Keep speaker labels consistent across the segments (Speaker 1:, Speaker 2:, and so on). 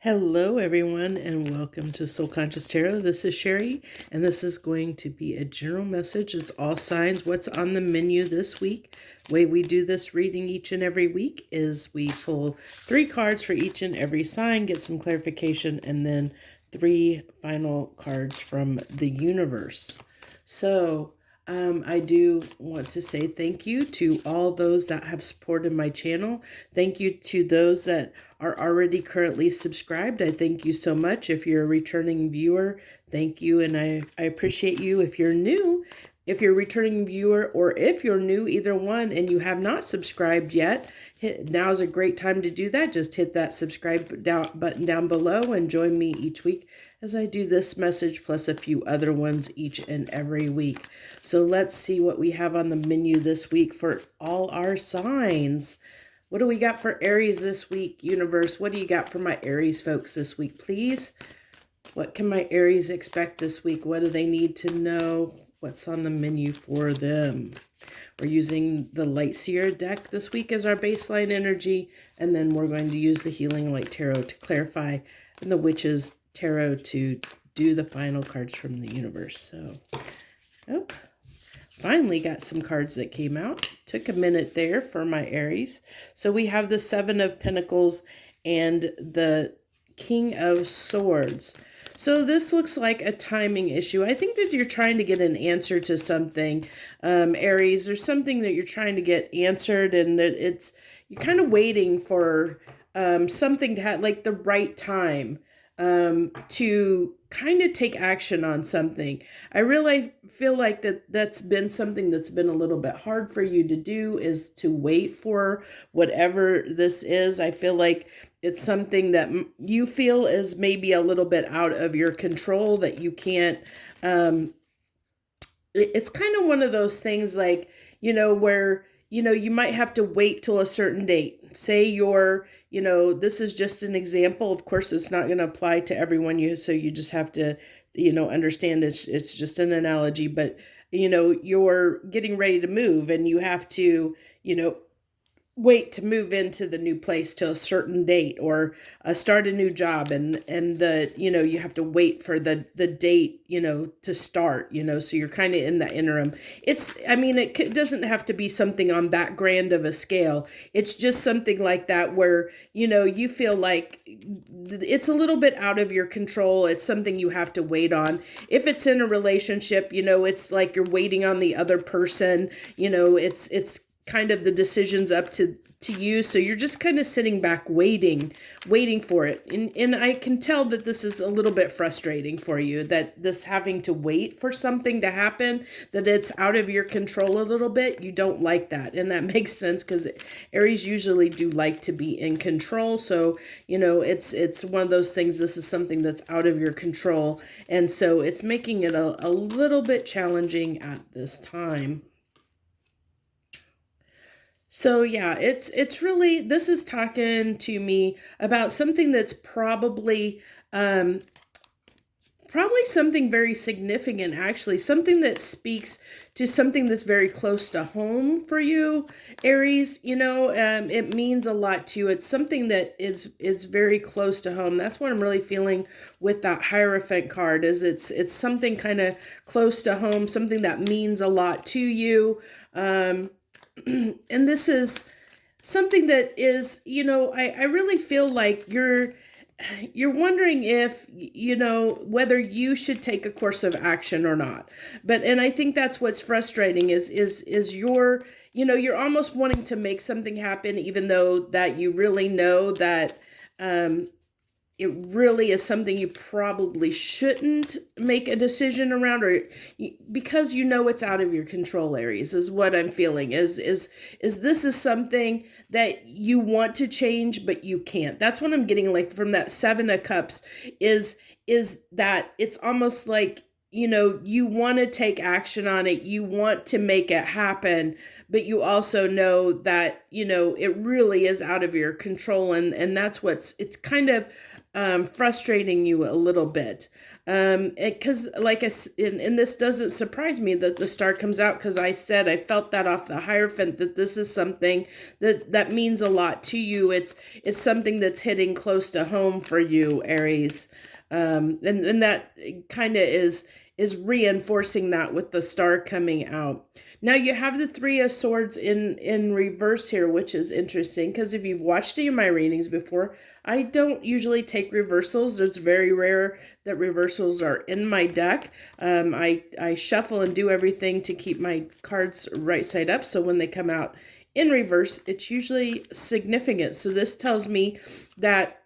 Speaker 1: Hello, everyone, and welcome to Soul Conscious Tarot. This is Sherry, and this is going to be a general message. It's all signs. What's on the menu this week? The way we do this reading each and every week is we pull 3 cards for each and every sign, get some clarification, and then 3 final cards from the universe. So, I do want to say thank you to all those that have supported my channel. Thank you to those that are already currently subscribed. I thank you so much. If you're a returning viewer, thank you. And I appreciate you. If you're new, if you're a returning viewer, or if you're new, either one, and you have not subscribed yet, now's a great time to do that. Just hit that subscribe button down below and join me each week as I do this message plus a few other ones each and every week. So let's see what we have on the menu this week for all our signs. What do we got for Aries this week, universe? What do you got for my Aries folks this week, please? What can my Aries expect this week? What do they need to know? What's on the menu for them? We're using the Light Seer deck this week as our baseline energy, and then we're going to use the Healing Light Tarot to clarify, and the Witches Tarot to do the final cards from the universe. So, finally got some cards that came out. Took a minute there for my Aries. So we have the 7 of Pentacles and the King of Swords. So this looks like a timing issue. I think that you're trying to get an answer to something, Aries. There's something that you're trying to get answered, and that you're kind of waiting for something to have like the right time to kind of take action on something. I really feel like that's been something that's been a little bit hard for you to do, is to wait for whatever this is. I feel like it's something that you feel is maybe a little bit out of your control, that you can't, it's kind of one of those things like, where, you might have to wait till a certain date. Say this is just an example. Of course, it's not going to apply to everyone. So you just have to, understand it's just an analogy, but, you're getting ready to move and you have to, wait to move into the new place till a certain date, or start a new job, and the you have to wait for the date to start, so you're kind of in the interim. It doesn't have to be something on that grand of a scale. It's just something like that where you feel like it's a little bit out of your control. It's something you have to wait on. If it's in a relationship, it's like you're waiting on the other person. It's kind of the decision's up to you. So you're just kind of sitting back waiting for it. And I can tell that this is a little bit frustrating for you, that this having to wait for something to happen, that it's out of your control a little bit. You don't like that. And that makes sense, because Aries usually do like to be in control. So, it's one of those things. This is something that's out of your control. And so it's making it a little bit challenging at this time. So yeah, it's really, this is talking to me about something that's probably something very significant, actually, something that speaks to something that's very close to home for you, Aries. It means a lot to you. It's something that is very close to home. That's what I'm really feeling with that Hierophant card, is it's something kind of close to home, something that means a lot to you. And this is something that is, I really feel like you're wondering if, whether you should take a course of action or not. And I think that's what's frustrating is you're almost wanting to make something happen, even though that you really know that, it really is something you probably shouldn't make a decision around, or because it's out of your control, Aries, is what I'm feeling. Is this is something that you want to change, but you can't. That's what I'm getting, like, from that 7 of Cups, is that it's almost like, you want to take action on it. You want to make it happen, but you also know that, it really is out of your control. And that's it's kind of frustrating you a little bit. Because and this doesn't surprise me that the star comes out, because I said I felt that off the Hierophant, that this is something that means a lot to you. It's something that's hitting close to home for you, Aries. And that kind of is reinforcing that with the star coming out. Now you have the Three of Swords in reverse here, which is interesting, because if you've watched any of my readings before, I don't usually take reversals. It's very rare that reversals are in my deck. I shuffle and do everything to keep my cards right side up, so when they come out in reverse, it's usually significant. So this tells me that,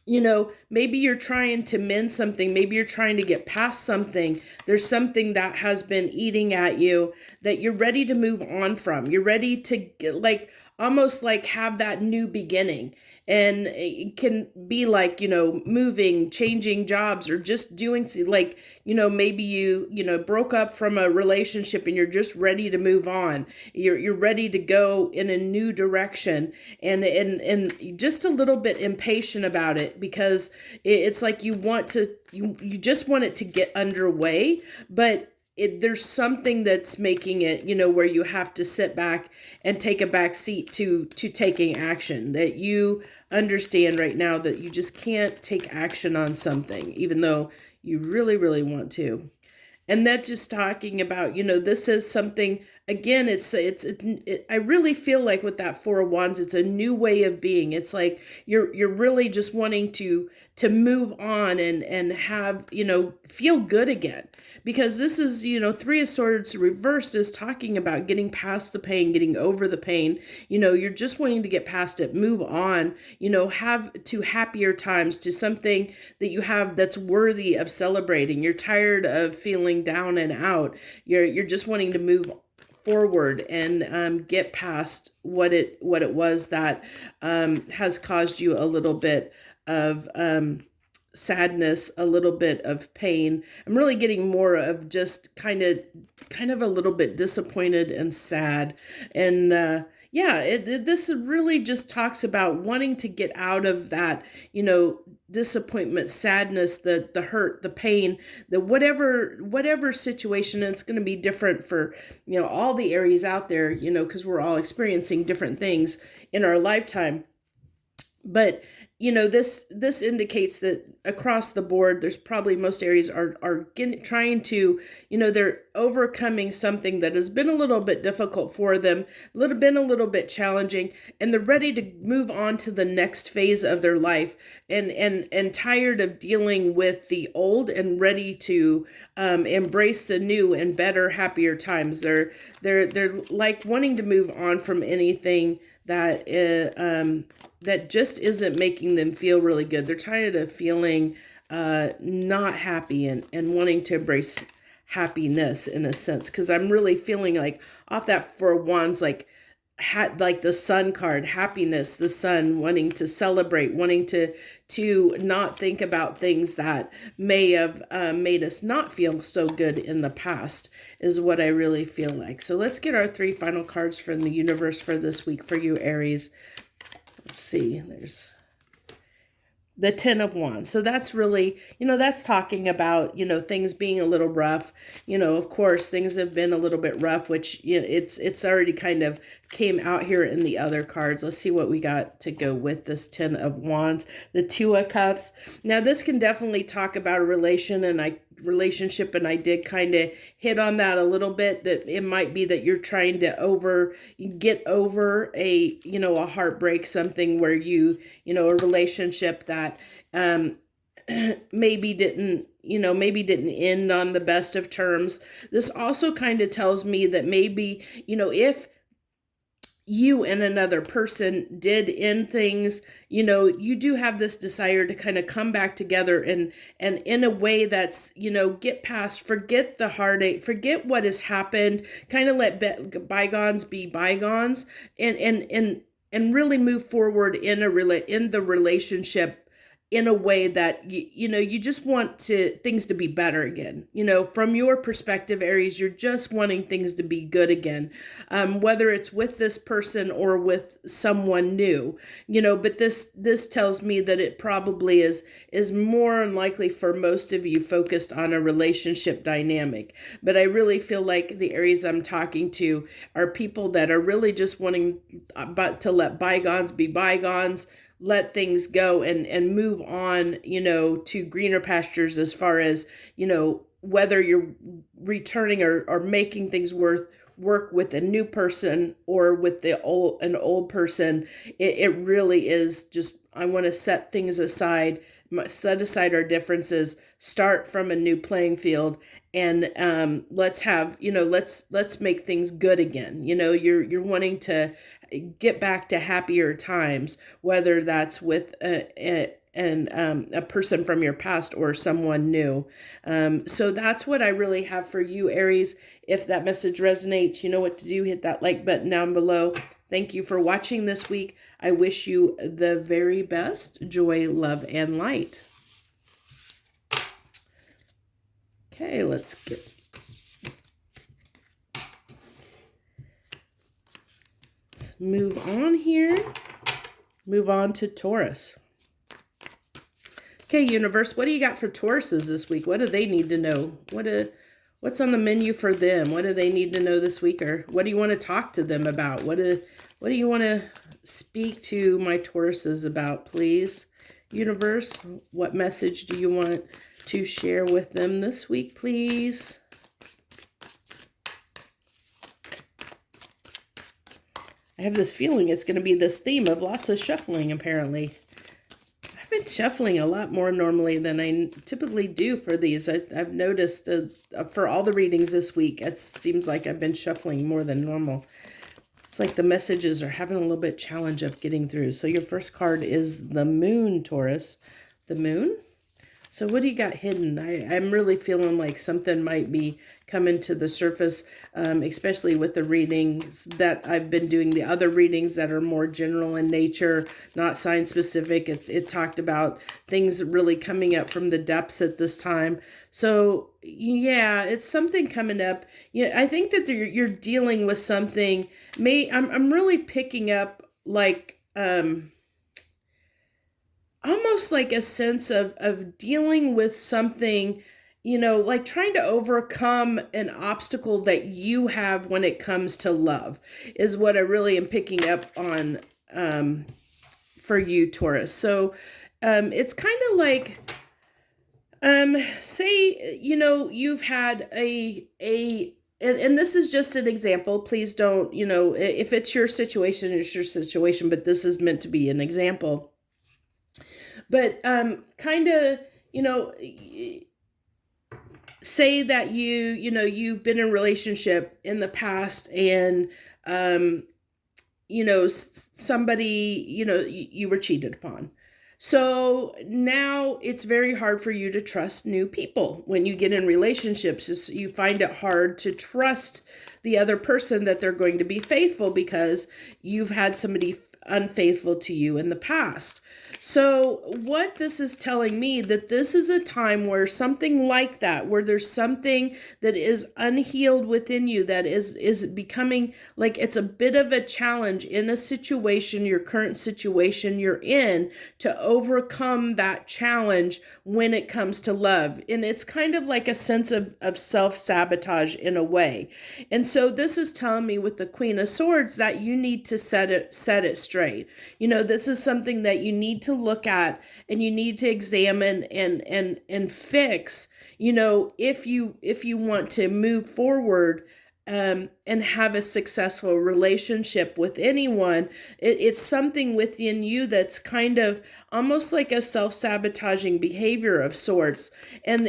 Speaker 1: you know, maybe you're trying to mend something. Maybe you're trying to get past something. There's something that has been eating at you that you're ready to move on from. You're ready to get, almost like have that new beginning. And it can be like, you know, moving, changing jobs, or just doing, like, you know, maybe you broke up from a relationship and you're just ready to move on. You're ready to go in a new direction, and just a little bit impatient about it, because it's like you just want it to get underway, but there's something that's making it, you know, where you have to sit back and take a back seat to taking action, that you understand right now that you just can't take action on something, even though you really, really want to. And that's just talking about, you know, this is something, again, I really feel like with that Four of Wands, it's a new way of being. It's like you're really just wanting to move on and have, you know, feel good again. Because this is, you know, Three of Swords reversed is talking about getting past the pain, getting over the pain. You know, you're just wanting to get past it, move on, you know, have to happier times, to something that you have that's worthy of celebrating. You're tired of feeling down and out. You're just wanting to move forward and get past what it was that has caused you a little bit of sadness, a little bit of pain. I'm really getting more of just kind of a little bit disappointed and sad. And this really just talks about wanting to get out of that, you know, disappointment, sadness, the hurt, the pain, the whatever situation. And it's going to be different for, you know, all the Aries out there, you know, because we're all experiencing different things in our lifetime. But, you know, this indicates that across the board, there's probably most Aries are trying to, you know, they're overcoming something that has been a little bit difficult for them, been a little bit challenging, and they're ready to move on to the next phase of their life, and tired of dealing with the old, and ready to embrace the new and better, happier times. They're like wanting to move on from anything that that just isn't making them feel really good. They're tired of feeling not happy, and wanting to embrace happiness in a sense. Because I'm really feeling like off that Four of Wands, like the Sun card, happiness, the Sun, wanting to celebrate, wanting to not think about things that may have made us not feel so good in the past, is what I really feel like. So let's get our 3 final cards from the universe for this week for you, Aries. Let's see, there's the 10 of Wands. So that's really, you know, that's talking about, you know, things being a little rough. You know, of course, things have been a little bit rough, which, you know, it's already kind of came out here in the other cards. Let's see what we got to go with this 10 of Wands. The 2 of Cups. Now, this can definitely talk about a relationship, and I did kind of hit on that a little bit, that it might be that you're trying to get over a, you know, a heartbreak, something where you know, a relationship that maybe didn't end on the best of terms. This also kind of tells me that maybe, you know, if you and another person did end things, you know, you do have this desire to kind of come back together and in a way that's, you know, get past, forget the heartache, forget what has happened, kind of let bygones be bygones, and really move forward in the relationship in a way that you just want things to be better again. From your perspective, Aries, you're just wanting things to be good again, whether it's with this person or with someone new. But this tells me that it probably is more unlikely for most of you focused on a relationship dynamic. But I really feel like the Aries I'm talking to are people that are really just wanting to let bygones be bygones, let things go and move on, to greener pastures, as far as, whether you're returning or making things work with a new person or with an old person. It really is just, I want to set things aside, set aside our differences, start from a new playing field, and let's have, let's make things good again. You're wanting to get back to happier times, whether that's with a person from your past or someone new. So that's what I really have for you, Aries. If that message resonates, you know what to do. Hit that like button down below. Thank you for watching this week. I wish you the very best. Joy, love, and light. Okay, let's move on here. Move on to Taurus. Okay, universe, what do you got for Tauruses this week? What do they need to know? What's on the menu for them? What do they need to know this week? Or what do you want to talk to them about? What do you want to speak to my Tauruses about, please? Universe, what message do you want to share with them this week, please? I have this feeling it's going to be this theme of lots of shuffling, apparently. I've been shuffling a lot more normally than I typically do for these. I've noticed for all the readings this week, it seems like I've been shuffling more than normal. It's like the messages are having a little bit challenge of getting through. So your first card is the Moon, Taurus. The Moon? So what do you got hidden? I'm really feeling like something might be coming to the surface, especially with the readings that I've been doing, the other readings that are more general in nature, not sign specific. It talked about things really coming up from the depths at this time. So yeah, it's something coming up. I think that you're dealing with something. I'm really picking up like almost like a sense of dealing with something, like trying to overcome an obstacle that you have when it comes to love is what I really am picking up on for you, Taurus. So it's kind of like, say, you've had and this is just an example. Please don't, if it's your situation, it's your situation, but this is meant to be an example. But kind of, say that you've been in a relationship in the past and, somebody, you were cheated upon. So now it's very hard for you to trust new people. When you get in relationships, you find it hard to trust the other person that they're going to be faithful because you've had somebody unfaithful to you in the past. So what this is telling me, that this is a time where something like that, where there's something that is unhealed within you, that is becoming like it's a bit of a challenge in a situation, your current situation you're in, to overcome that challenge when it comes to love. And it's kind of like a sense of self-sabotage in a way. And so this is telling me with the Queen of Swords that you need to set it straight. This is something that you need to look at and you need to examine and fix, if you want to move forward and have a successful relationship with anyone. It's something within you that's kind of almost like a self-sabotaging behavior of sorts. And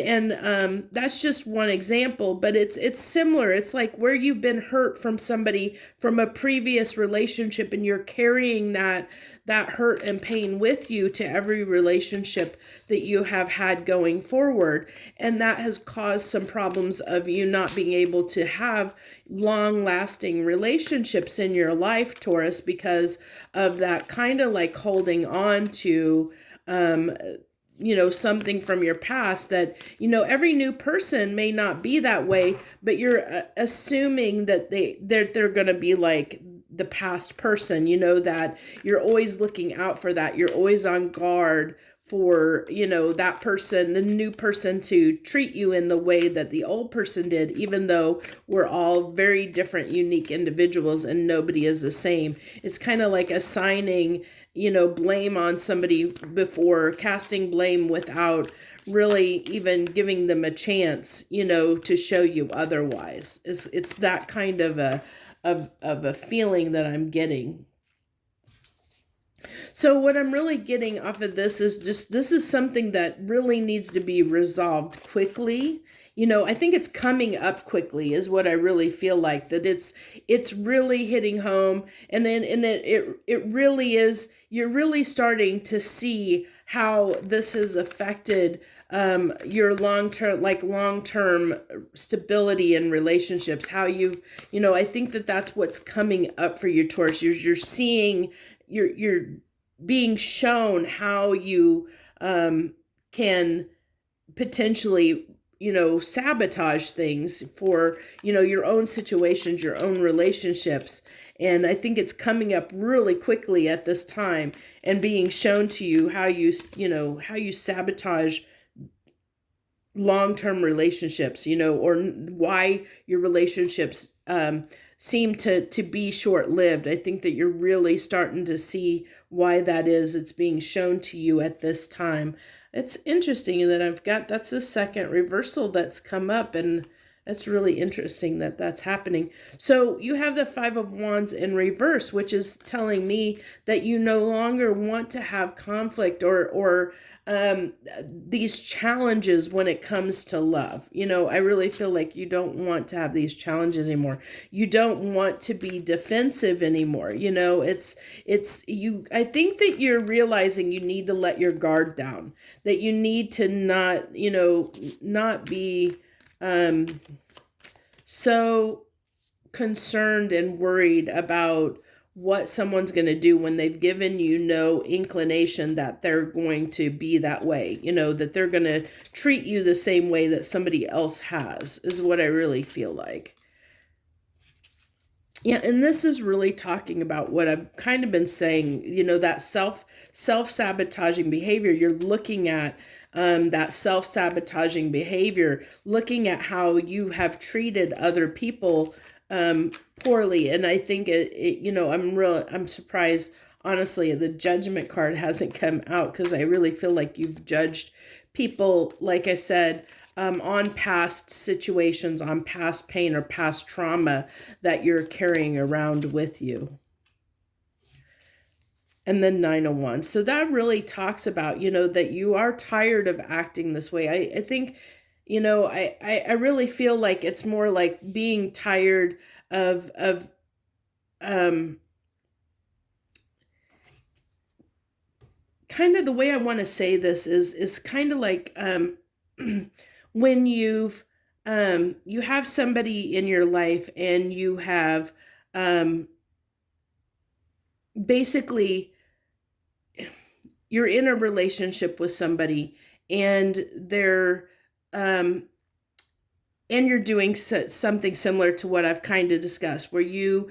Speaker 1: that's just one example, but it's similar. It's like where you've been hurt from somebody from a previous relationship and you're carrying that hurt and pain with you to every relationship that you have had going forward. And that has caused some problems of you not being able to have long-lasting relationships in your life, Taurus, because of that kind of like holding on to something from your past that, every new person may not be that way, but you're assuming that they're going to be like the past person, that you're always looking out for that. You're always on guard for, that person, the new person, to treat you in the way that the old person did, even though we're all very different, unique individuals and nobody is the same. It's kind of like assigning, blame on somebody before, casting blame without really even giving them a chance, to show you otherwise. It's that kind of a feeling that I'm getting. So what I'm really getting off of this is just, this is something that really needs to be resolved quickly. I think it's coming up quickly is what I really feel like, that it's really hitting home. And then, it really is, you're really starting to see how this has affected your long-term stability in relationships, how I think that's what's coming up for you, Taurus. You're seeing, you're being shown how you can potentially, sabotage things for, your own situations, your own relationships. And I think it's coming up really quickly at this time and being shown to you how you sabotage long-term relationships, or why your relationships seem to be short-lived. I think that you're really starting to see why that is. It's being shown to you at this time. It's interesting that that's the second reversal that's come up, and it's really interesting that that's happening. So you have the Five of Wands in reverse, which is telling me that you no longer want to have conflict or these challenges when it comes to love. I really feel like you don't want to have these challenges anymore. You don't want to be defensive anymore. I think that you're realizing you need to let your guard down, that you need to not be so concerned and worried about what someone's going to do when they've given you no inclination that they're going to be that way, that they're going to treat you the same way that somebody else has, is what I really feel like. Yeah, and this is really talking about what I've kind of been saying, that self-sabotaging behavior. You're looking at that self-sabotaging behavior, looking at how you have treated other people poorly. And I think I'm surprised, honestly, the Judgment card hasn't come out, because I really feel like you've judged people, like I said, on past situations, on past pain or past trauma that you're carrying around with you. And then 9 of Wands. So that really talks about, that you are tired of acting this way. I think, I really feel like it's more like being tired of kind of, the way I want to say this is kind of like, when you have somebody in your life and you have basically, you're in a relationship with somebody and they're and you're doing something similar to what I've kind of discussed, where you're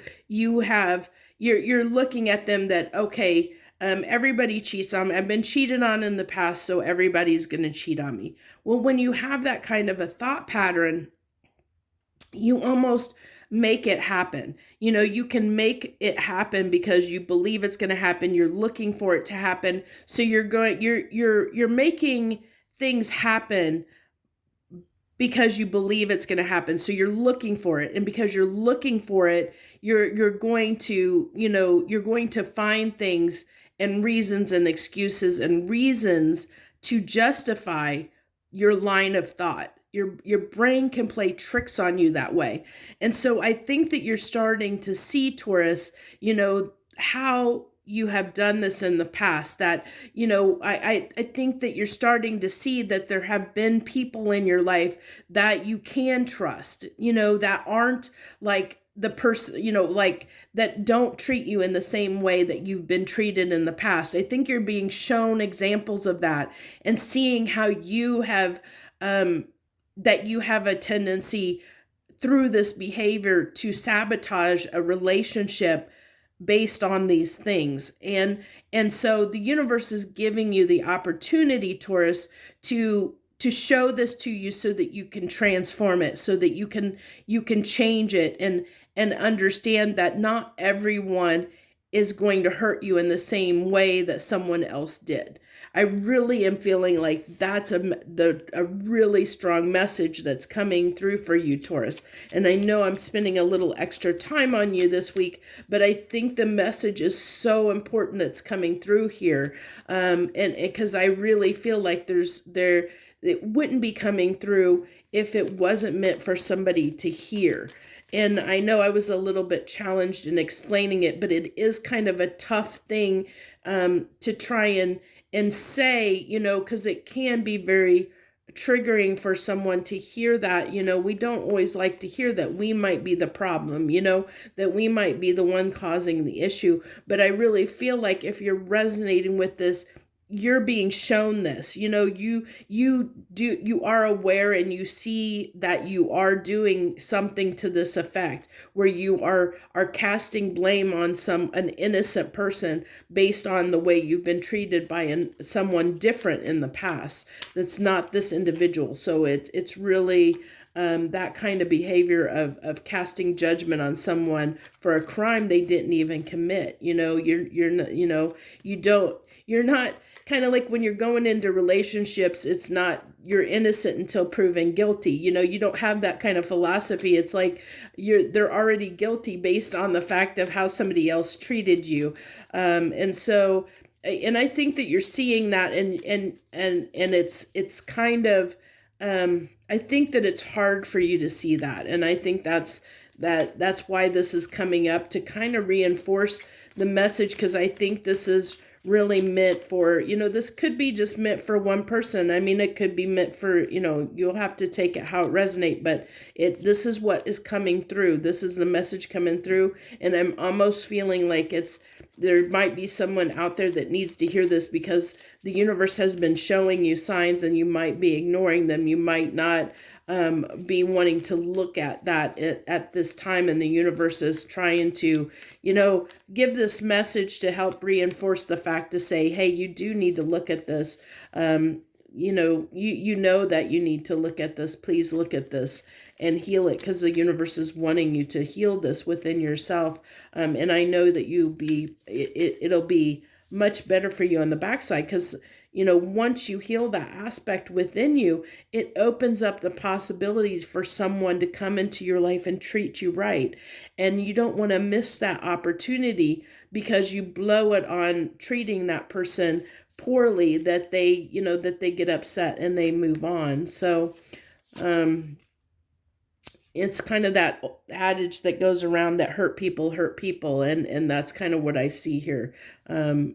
Speaker 1: looking at them that, okay, everybody cheats on me. I've been cheated on in the past, so everybody's going to cheat on me. Well, when you have that kind of a thought pattern, you almost make it happen. You can make it happen because you believe it's going to happen. You're looking for it to happen. So you're making things happen because you believe it's going to happen. So you're looking for it. And because you're looking for it, you're going to find things and reasons and excuses and reasons to justify your line of thought. Your brain can play tricks on you that way. And so I think that you're starting to see, Taurus, how you have done this in the past, that, I think that you're starting to see that there have been people in your life that you can trust, that aren't like the person, like that don't treat you in the same way that you've been treated in the past. I think you're being shown examples of that and seeing how you have, that you have a tendency through this behavior to sabotage a relationship based on these things. And so the universe is giving you the opportunity, Taurus, to show this to you so that you can transform it, so that you can change it and understand that not everyone is going to hurt you in the same way that someone else did. I really am feeling like that's a really strong message that's coming through for you, Taurus. And I know I'm spending a little extra time on you this week, but I think the message is so important that's coming through here. And because I really feel like it wouldn't be coming through if it wasn't meant for somebody to hear. And I know I was a little bit challenged in explaining it, but it is kind of a tough thing to try and say, because it can be very triggering for someone to hear that. We don't always like to hear that we might be the problem, that we might be the one causing the issue. But I really feel like if you're resonating with this, you're being shown this, you are aware and you see that you are doing something to this effect where you are casting blame on an innocent person based on the way you've been treated by someone different in the past. That's not this individual. So it's really that kind of behavior of casting judgment on someone for a crime they didn't even commit. You're not kind of like when you're going into relationships, it's not, you're innocent until proven guilty. You don't have that kind of philosophy. It's like they're already guilty based on the fact of how somebody else treated you. And I think that you're seeing that and it's kind of, I think that it's hard for you to see that. And I think that's why this is coming up, to kind of reinforce the message, because I think this is really meant for, this could be just meant for one person. I mean, it could be meant for, you'll have to take it how it resonates, but this is what is coming through. This is the message coming through. And I'm almost feeling like there might be someone out there that needs to hear this, because the universe has been showing you signs and you might be ignoring them. You might not be wanting to look at that at this time, and the universe is trying to, give this message to help reinforce the fact to say, hey, you do need to look at this. You know that you need to look at this. Please look at this and heal it, because the universe is wanting you to heal this within yourself. And I know that it'll be much better for you on the backside, because once you heal that aspect within you, it opens up the possibility for someone to come into your life and treat you right. And you don't want to miss that opportunity because you blow it on treating that person poorly, that they get upset and they move on. So, it's kind of that adage that goes around that hurt people. And that's kind of what I see here,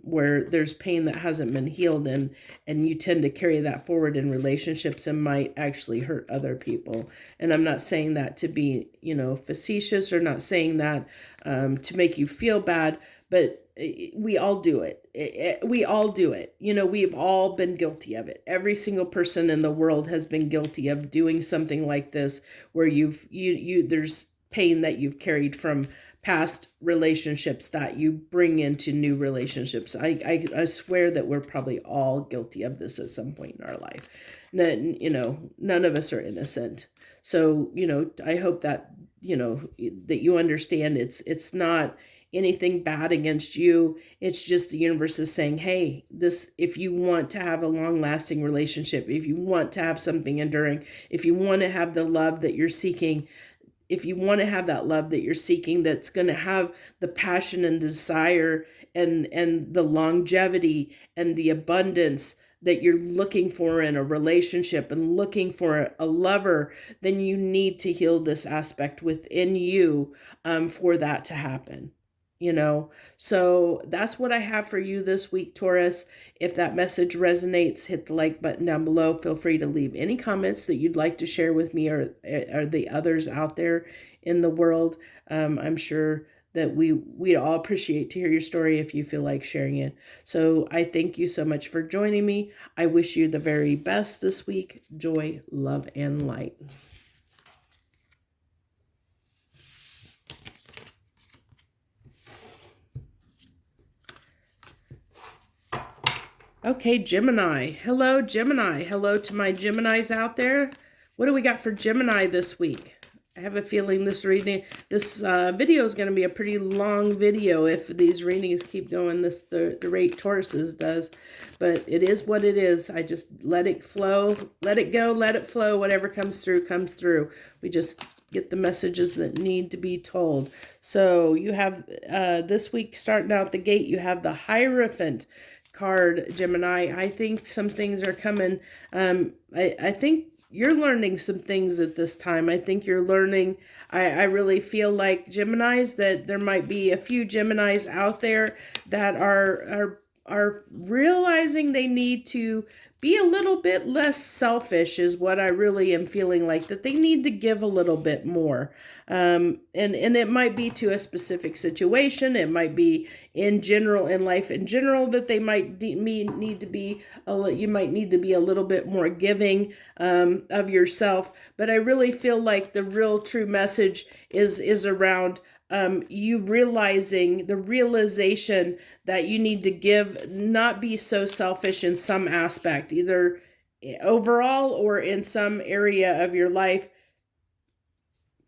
Speaker 1: where there's pain that hasn't been healed, and you tend to carry that forward in relationships and might actually hurt other people. And I'm not saying that to be, facetious, or not saying that to make you feel bad, but we all do it. We all do it. We've all been guilty of it. Every single person in the world has been guilty of doing something like this, where there's pain that you've carried from past relationships that you bring into new relationships. I swear that we're probably all guilty of this at some point in our life. None of us are innocent. So, I hope that, that you understand it's not anything bad against you. It's just the universe is saying, hey, if you want to have a long-lasting relationship, if you want to have something enduring, if you want to have the love that you're seeking, if you want to have that love that you're seeking, that's going to have the passion and desire and the longevity and the abundance that you're looking for in a relationship and looking for a lover, then you need to heal this aspect within you for that to happen. So that's what I have for you this week, Taurus. If that message resonates, hit the like button down below. Feel free to leave any comments that you'd like to share with me or the others out there in the world. I'm sure that we all appreciate to hear your story if you feel like sharing it. So I thank you so much for joining me. I wish you the very best this week. Joy, love, and light. Okay, Gemini. Hello, Gemini. Hello to my Geminis out there. What do we got for Gemini this week? I have a feeling this video is going to be a pretty long video if these readings keep going the rate Taurus's does. But it is what it is. I just let it flow, let it go, let it flow. Whatever comes through, comes through. We just get the messages that need to be told. So you have this week starting out the gate, you have the Hierophant card, Gemini. I think some things are coming. I think you're learning some things at this time. I think you're learning. I really feel like Geminis, that there might be a few Geminis out there that are realizing they need to be a little bit less selfish, is what I really am feeling like, that they need to give a little bit more. And it might be to a specific situation. It might be in general, in life in general, that they might need to be, you might need to be a little bit more giving of yourself. But I really feel like the real true message is around you realizing the realization that you need to give, not be so selfish in some aspect, either overall or in some area of your life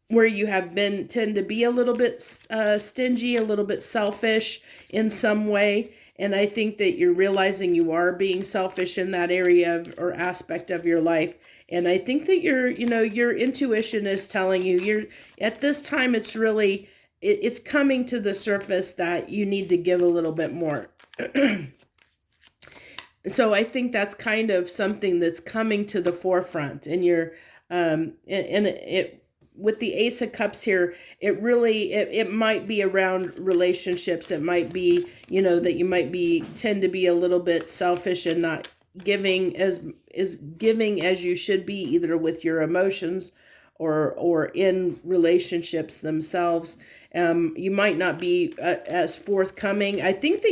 Speaker 1: where you have tend to be a little bit stingy, a little bit selfish in some way. And I think that you're realizing you are being selfish in that area or aspect of your life. And I think that your intuition is telling you at this time, it's coming to the surface that you need to give a little bit more. So I think that's kind of something that's coming to the forefront. And with the Ace of Cups here, it might be around relationships. It might be, that you might tend to be a little bit selfish and not giving as you should be, either with your emotions or in relationships themselves. You might not be as forthcoming. I think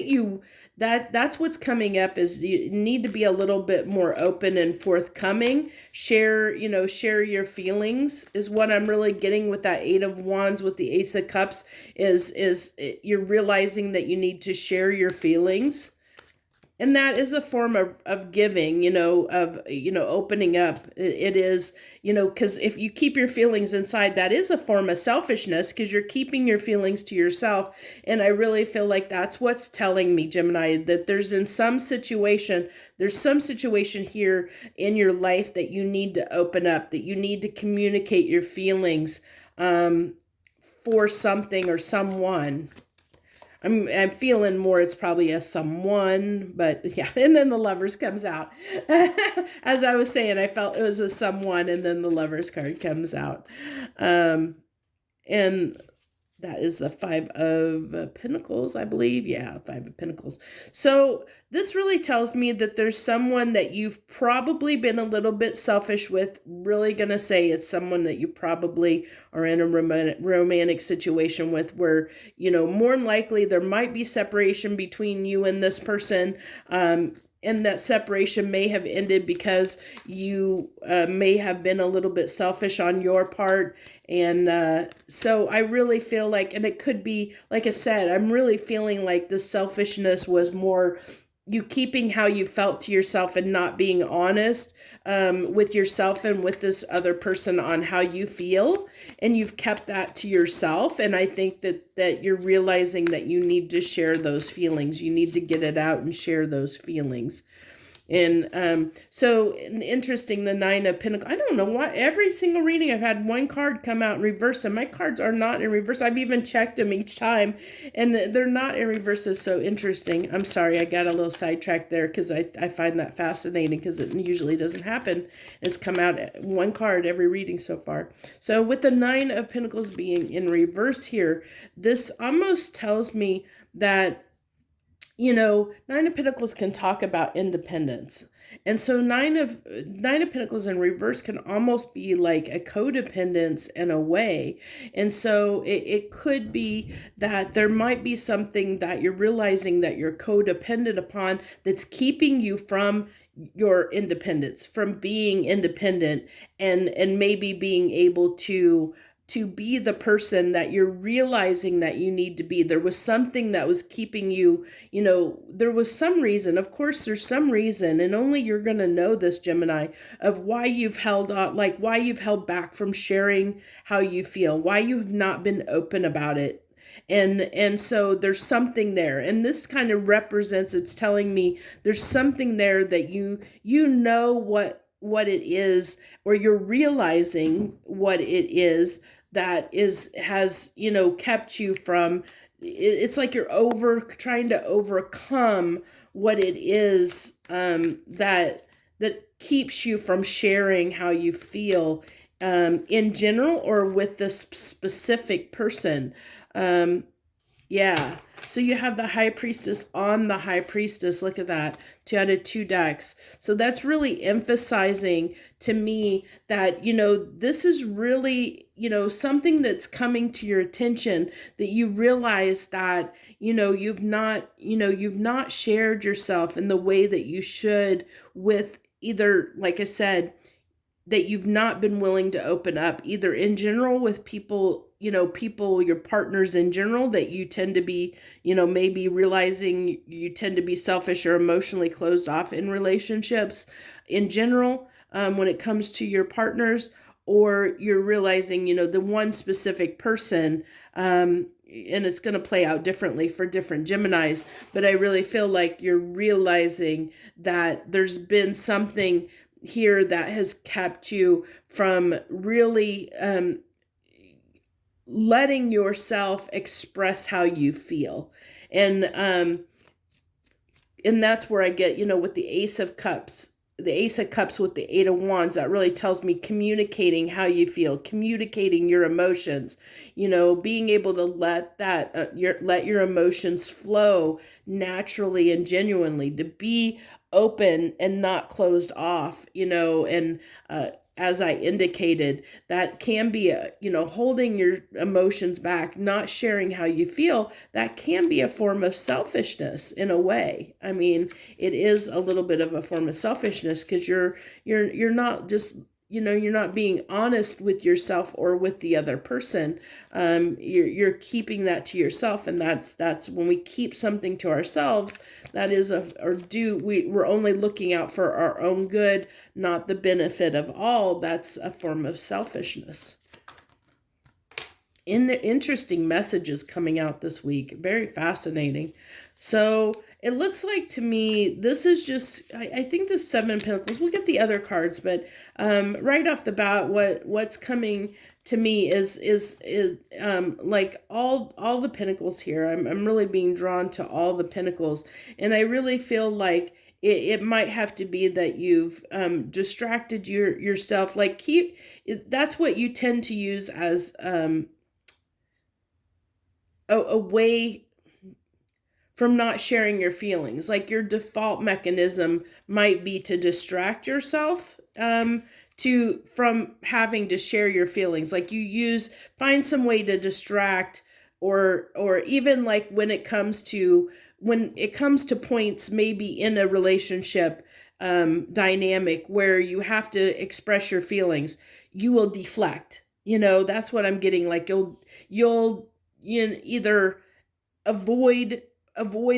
Speaker 1: that that's what's coming up, is you need to be a little bit more open and forthcoming. Share your feelings is what I'm really getting with that Eight of Wands with the Ace of Cups, is you're realizing that you need to share your feelings. And that is a form of giving, opening up. It is, because if you keep your feelings inside, that is a form of selfishness, because you're keeping your feelings to yourself. And I really feel like that's what's telling me, Gemini, that there's some situation here in your life that you need to open up, that you need to communicate your feelings for something or someone. I'm feeling more it's probably a someone, but yeah. And then the Lovers comes out. As I was saying, I felt it was a someone, and then the Lovers card comes out. And that is the Five of Pentacles, I believe. Yeah, Five of Pentacles. So this really tells me that there's someone that you've probably been a little bit selfish with. Really going to say it's someone that you probably are in a romantic situation with, where, more than likely there might be separation between you and this person. And that separation may have ended because you may have been a little bit selfish on your part. And so I really feel like, and it could be, like I said, I'm really feeling like the selfishness was more you keeping how you felt to yourself and not being honest with yourself and with this other person on how you feel. And you've kept that to yourself. And I think that you're realizing that you need to share those feelings. You need to get it out and share those feelings. And so interesting, the Nine of Pentacles. I don't know why every single reading I've had one card come out in reverse, and my cards are not in reverse. I've even checked them each time, and they're not in reverse. Is so interesting. I'm sorry, I got a little sidetracked there, because I find that fascinating, because it usually doesn't happen. It's come out one card every reading so far. So with the Nine of Pentacles being in reverse here, this almost tells me that, Nine of Pentacles can talk about independence. And so nine of Pentacles in reverse can almost be like a codependence in a way. And so it could be that there might be something that you're realizing that you're codependent upon that's keeping you from your independence, from being independent, and maybe being able to be the person that you're realizing that you need to be. There was something that was keeping you, there was some reason. Of course, there's some reason, and only you're going to know this, Gemini, of why you've held on, like why you've held back from sharing how you feel, why you've not been open about it. And so there's something there, and this kind of represents, it's telling me there's something there that you know what it is, or you're realizing what it is that has kept you from. It's like you're trying to overcome what it is that keeps you from sharing how you feel in general, or with this specific person. Yeah. So you have the High Priestess on the High Priestess. Look at that. 2 out of 2 decks. So that's really emphasizing to me that, this is really, something that's coming to your attention, that you realize that, you've not shared yourself in the way that you should, with either, like I said, that you've not been willing to open up, either in general with people, your partners in general, that you tend to be, maybe realizing you tend to be selfish or emotionally closed off in relationships in general, when it comes to your partners, or you're realizing, the one specific person, and it's going to play out differently for different Geminis, but I really feel like you're realizing that there's been something here that has kept you from really letting yourself express how you feel. And that's where I get, with the Ace of Cups with the 8 of Wands, that really tells me communicating how you feel, communicating your emotions, being able to let that, let your emotions flow naturally and genuinely, to be open and not closed off, and as I indicated, that can be holding your emotions back, not sharing how you feel. That can be a form of selfishness in a way. I mean, it is a little bit of a form of selfishness, because you're not just, you're not being honest with yourself or with the other person. You're keeping that to yourself, and that's when we keep something to ourselves, that is we're only looking out for our own good, not the benefit of all. That's a form of selfishness. Interesting messages coming out this week. Very fascinating. So it looks like to me, this is just, I think the 7 of Pentacles, we'll get the other cards, but right off the bat, what's coming to me is like all the Pentacles here. I'm really being drawn to all the Pentacles, and I really feel like it might have to be that you've distracted yourself. Like that's what you tend to use as a way from not sharing your feelings. Like your default mechanism might be to distract yourself from having to share your feelings. Like find some way to distract, or even like when it comes to points maybe in a relationship dynamic where you have to express your feelings, you will deflect. That's what I'm getting. Like you'll either avoid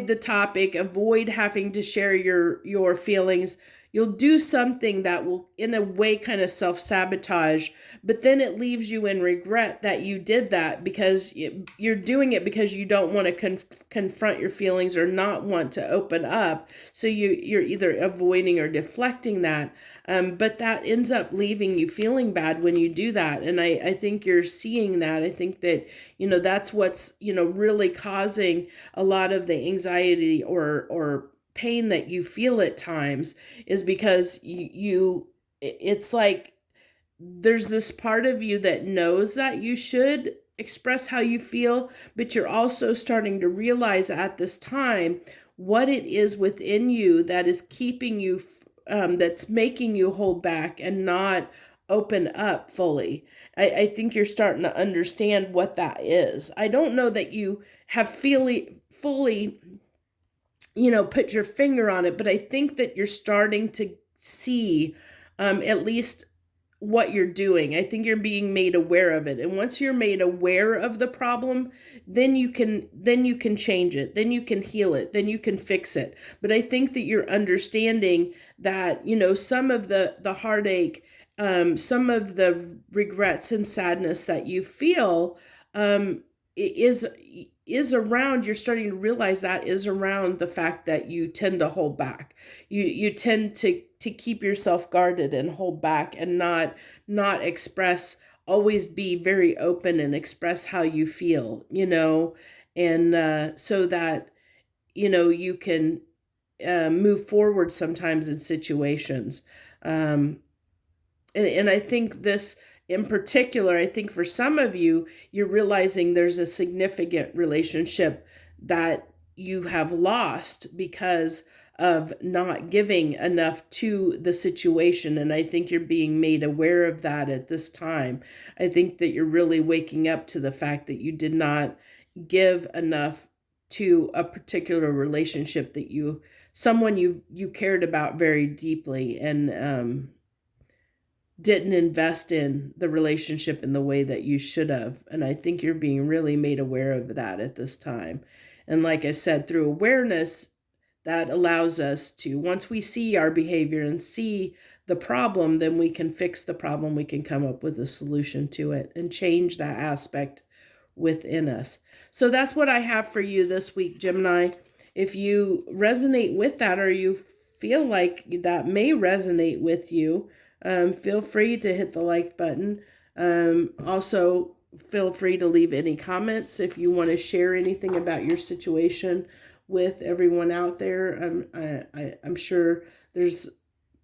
Speaker 1: the topic, avoid having to share your feelings. You'll do something that will, in a way, kind of self-sabotage, but then it leaves you in regret that you did that, because you're doing it because you don't want to confront your feelings, or not want to open up. So you're either avoiding or deflecting that. But that ends up leaving you feeling bad when you do that. And I think you're seeing that. I think that, that's what's, really causing a lot of the anxiety or pain that you feel at times, is because it's like there's this part of you that knows that you should express how you feel, but you're also starting to realize at this time what it is within you that is keeping you that's making you hold back and not open up fully. I think you're starting to understand what that is. I don't know that you have fully, put your finger on it, but I think that you're starting to see at least what you're doing. I think you're being made aware of it. And once you're made aware of the problem, then you can change it. Then you can heal it. Then you can fix it. But I think that you're understanding that, some of the heartache, some of the regrets and sadness that you feel is around, you're starting to realize that is around the fact that you tend to hold back. You tend to keep yourself guarded and hold back and not express, always be very open and express how you feel, and so that, you can move forward sometimes in situations. And I think this, in particular, I think for some of you, you're realizing there's a significant relationship that you have lost because of not giving enough to the situation. And I think you're being made aware of that at this time. I think that you're really waking up to the fact that you did not give enough to a particular relationship that someone you cared about very deeply, and didn't invest in the relationship in the way that you should have. And I think you're being really made aware of that at this time. And like I said, through awareness, that allows us to, once we see our behavior and see the problem, then we can fix the problem. We can come up with a solution to it and change that aspect within us. So that's what I have for you this week, Gemini. If you resonate with that, or you feel like that may resonate with you, feel free to hit the like button. Also, feel free to leave any comments if you want to share anything about your situation with everyone out there. I'm sure there's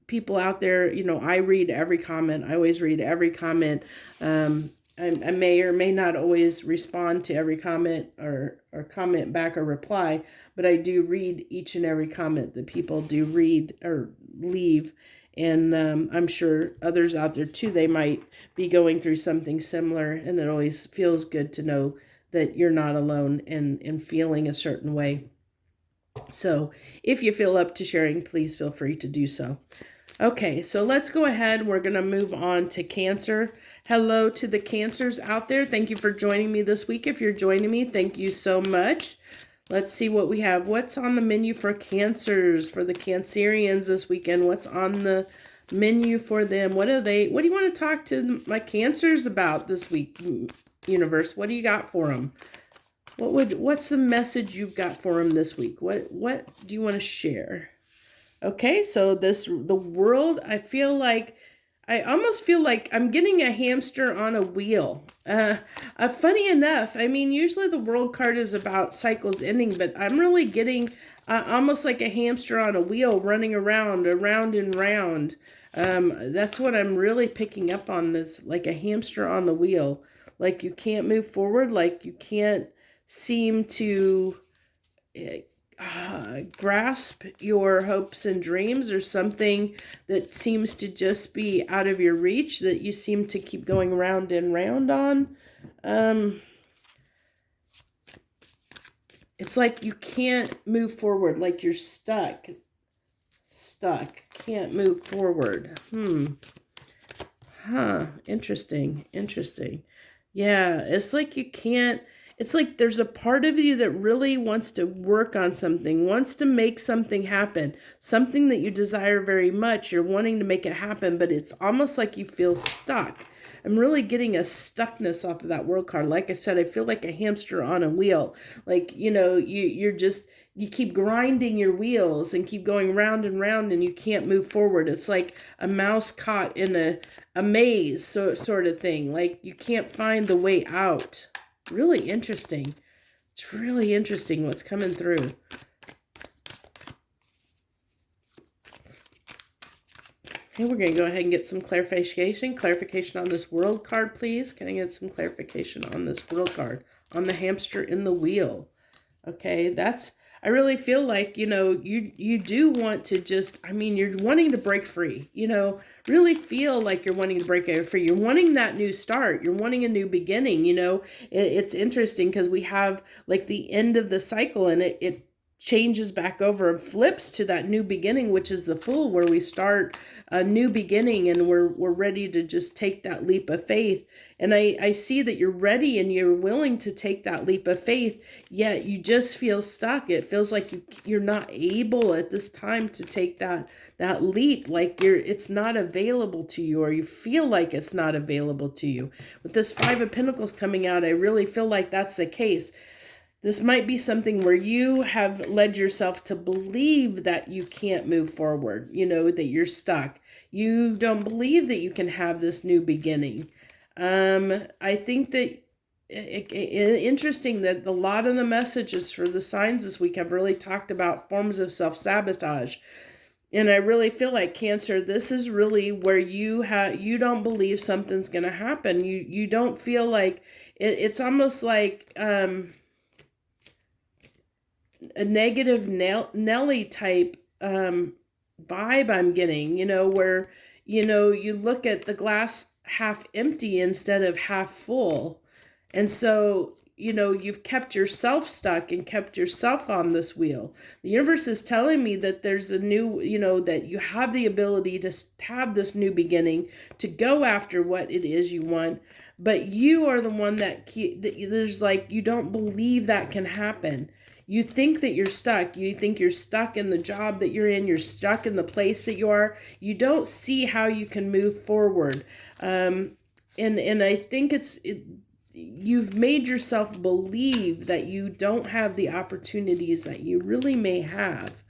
Speaker 1: people out there, I read every comment. I always read every comment. I may or may not always respond to every comment or comment back or reply, but I do read each and every comment that people do read or leave. And I'm sure others out there too, they might be going through something similar. And it always feels good to know that you're not alone in feeling a certain way. So if you feel up to sharing, please feel free to do so. Okay, so let's go ahead. We're going to move on to Cancer. Hello to the Cancers out there. Thank you for joining me this week. If you're joining me, thank you so much. Let's see what we have. What's on the menu for Cancers, for the Cancerians this weekend? What's on the menu for them? What do you want to talk to my Cancers about this week, universe? What do you got for them? What's the message you've got for them this week? What do you want to share? Okay, so the world, I almost feel like I'm getting a hamster on a wheel. Funny enough, usually the world card is about cycles ending, but I'm really getting almost like a hamster on a wheel running around and round. That's what I'm really picking up on, this, like a hamster on the wheel. Like you can't move forward, like you can't seem to grasp your hopes and dreams, or something that seems to just be out of your reach, that you seem to keep going round and round on. It's like you can't move forward, like you're stuck, can't move forward. Interesting. Yeah, it's like you can't. It's like there's a part of you that really wants to work on something, wants to make something happen, something that you desire very much. You're wanting to make it happen, but it's almost like you feel stuck. I'm really getting a stuckness off of that world card. Like I said, I feel like a hamster on a wheel. Like, you keep grinding your wheels and keep going round and round, and you can't move forward. It's like a mouse caught in a maze, sort of thing. Like you can't find the way out. Really interesting. It's really interesting what's coming through. Okay, we're going to go ahead and get some clarification. Clarification on this world card, please. Can I get some clarification on this world card? On the hamster in the wheel. Okay, I really feel like, you do want to just, you're wanting to break free, really feel like you're wanting to break free. You're wanting that new start. You're wanting a new beginning, It's interesting because we have like the end of the cycle, and it changes back over and flips to that new beginning, which is the Fool, where we start a new beginning and we're ready to just take that leap of faith. And I see that you're ready and you're willing to take that leap of faith, yet you just feel stuck. It feels like you're not able at this time to take that leap, like it's not available to you, or you feel like it's not available to you. With this Five of Pentacles coming out, I really feel like that's the case. This might be something where you have led yourself to believe that you can't move forward, that you're stuck. You don't believe that you can have this new beginning. I think that interesting that a lot of the messages for the signs this week have really talked about forms of self-sabotage. And I really feel like, Cancer, this is really where you don't believe something's going to happen. You don't feel like it's almost like a negative Nelly type vibe I'm getting, where, you look at the glass half empty instead of half full. And so, you've kept yourself stuck and kept yourself on this wheel. The universe is telling me that there's a new, that you have the ability to have this new beginning, to go after what it is you want. But you are the one that there's like, you don't believe that can happen. You think that you're stuck. You think you're stuck in the job that you're in. You're stuck in the place that you are. You don't see how you can move forward. And I think you've made yourself believe that you don't have the opportunities that you really may have.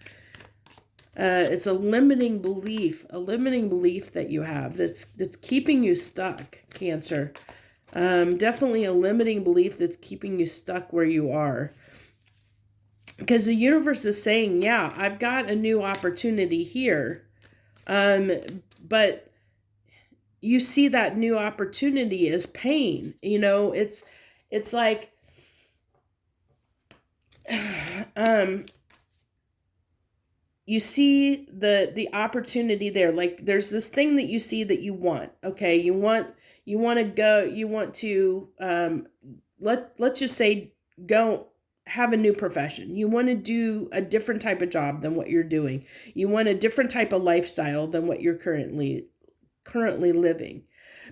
Speaker 1: It's a limiting belief that you have that's keeping you stuck, Cancer. Definitely a limiting belief that's keeping you stuck where you are. Because the universe is saying, yeah, I've got a new opportunity here. But you see that new opportunity as pain. It's like, you see the opportunity there. Like there's this thing that you see that you want. Okay. You want to, let's just say, go have a new profession. You want to do a different type of job than what you're doing. You want a different type of lifestyle than what you're currently living.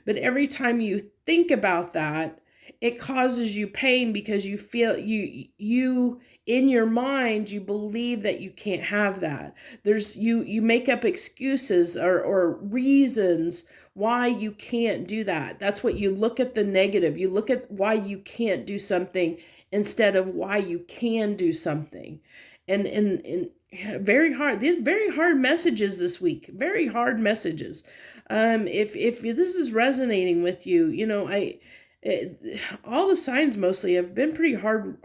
Speaker 1: But every time you think about that, it causes you pain because you feel you in your mind, you believe that you can't have that. You make up excuses or reasons why you can't do that. That's what you look at the negative. You look at why you can't do something instead of why you can do something. And very hard, these very hard messages this week, very hard messages. If this is resonating with you, all the signs mostly have been pretty hard,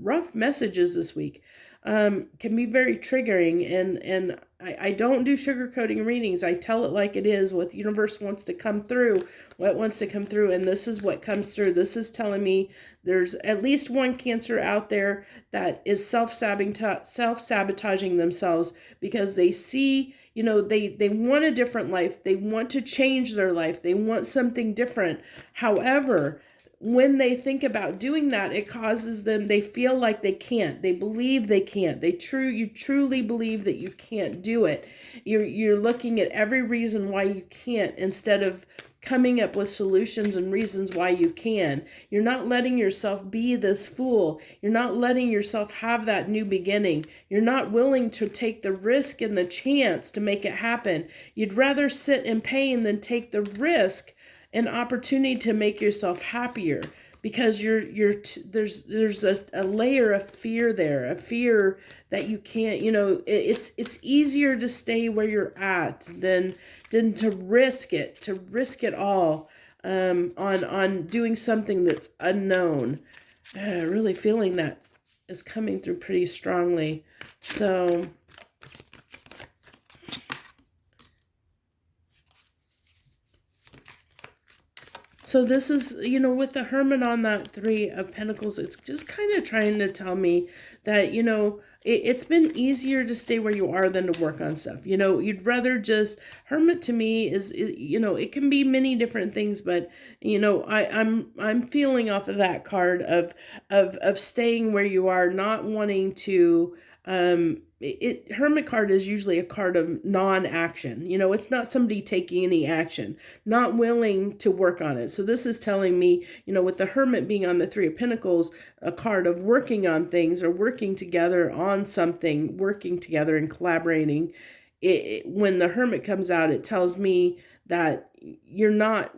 Speaker 1: rough messages this week. Can be very triggering, and I don't do sugarcoating readings. I tell it like it is, what the universe wants to come through, what wants to come through, and this is what comes through. This is telling me there's at least one Cancer out there that is self-sabotaging themselves because they see, they want a different life. They want to change their life. They want something different. However, when they think about doing that, it causes them, they feel like they can't. They believe they can't. You truly believe that you can't do it. You're looking at every reason why you can't instead of coming up with solutions and reasons why you can. You're not letting yourself be this fool. You're not letting yourself have that new beginning. You're not willing to take the risk and the chance to make it happen. You'd rather sit in pain than take the risk and opportunity to make yourself happier, because there's a layer of fear there, a fear that you can't, it's easier to stay where you're at than to risk it all on doing something that's unknown. Really feeling that is coming through pretty strongly. So this is, with the Hermit on that Three of Pentacles, it's just kind of trying to tell me that, it's been easier to stay where you are than to work on stuff. You'd rather just, Hermit to me is, it can be many different things, but, I'm feeling off of that card of staying where you are, not wanting to, Hermit card is usually a card of non-action. It's not somebody taking any action, not willing to work on it. So this is telling me, with the Hermit being on the Three of Pentacles, a card of working on things or working together on something, working together and collaborating. When the Hermit comes out, it tells me that you're not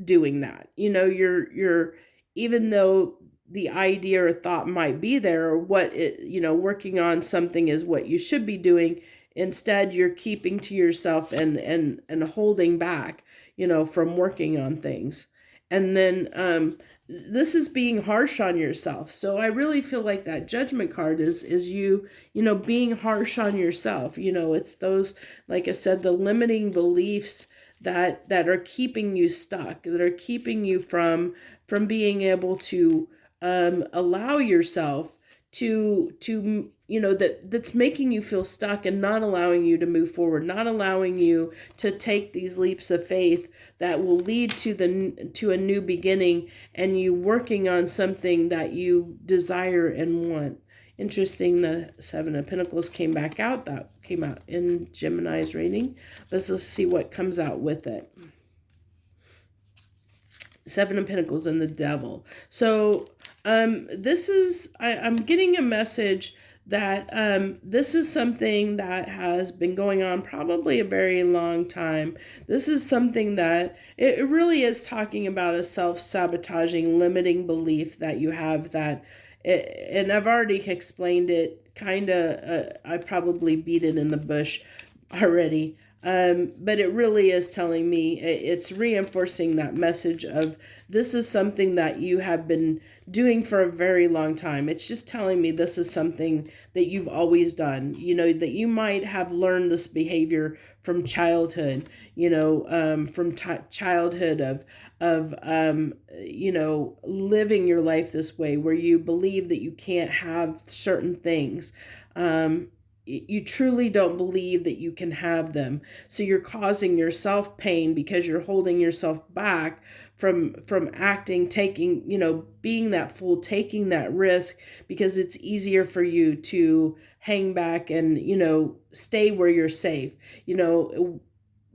Speaker 1: doing that. You're even though the idea or thought might be there, or working on something is what you should be doing. Instead, you're keeping to yourself and holding back, from working on things. And then this is being harsh on yourself. So I really feel like that Judgment card is you being harsh on yourself. It's those, like I said, the limiting beliefs that are keeping you stuck, that are keeping you from being able to allow yourself to that's making you feel stuck and not allowing you to move forward, not allowing you to take these leaps of faith that will lead to a new beginning and you working on something that you desire and want. Interesting, the Seven of Pentacles came out in Gemini's reading. Let's see what comes out with it. Seven of Pentacles and the Devil. So this is, I'm getting a message that this is something that has been going on probably a very long time. This is something that it really is talking about a self-sabotaging, limiting belief that you have and I've already explained it, I probably beat it in the bush already. But it really is telling me, it's reinforcing that message of this is something that you have been doing for a very long time. It's just telling me this is something that you've always done, that you might have learned this behavior from childhood, from childhood of living your life this way, where you believe that you can't have certain things. You truly don't believe that you can have them. So you're causing yourself pain because you're holding yourself back from acting, taking, being that fool, taking that risk, because it's easier for you to hang back and, stay where you're safe.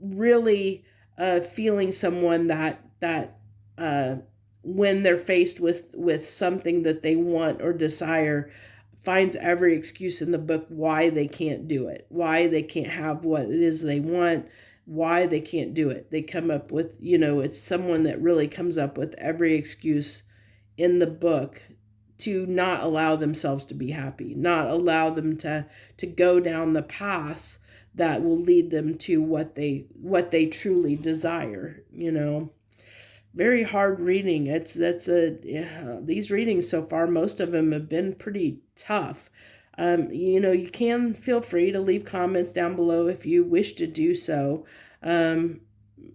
Speaker 1: Really feeling someone that when they're faced with something that they want or desire, finds every excuse in the book why they can't do it, why they can't have what it is they want, why they can't do it. They come up with, it's someone that really comes up with every excuse in the book to not allow themselves to be happy, not allow them to go down the paths that will lead them to what they truly desire, Very hard reading. These readings so far, most of them have been pretty tough. You can feel free to leave comments down below if you wish to do so. And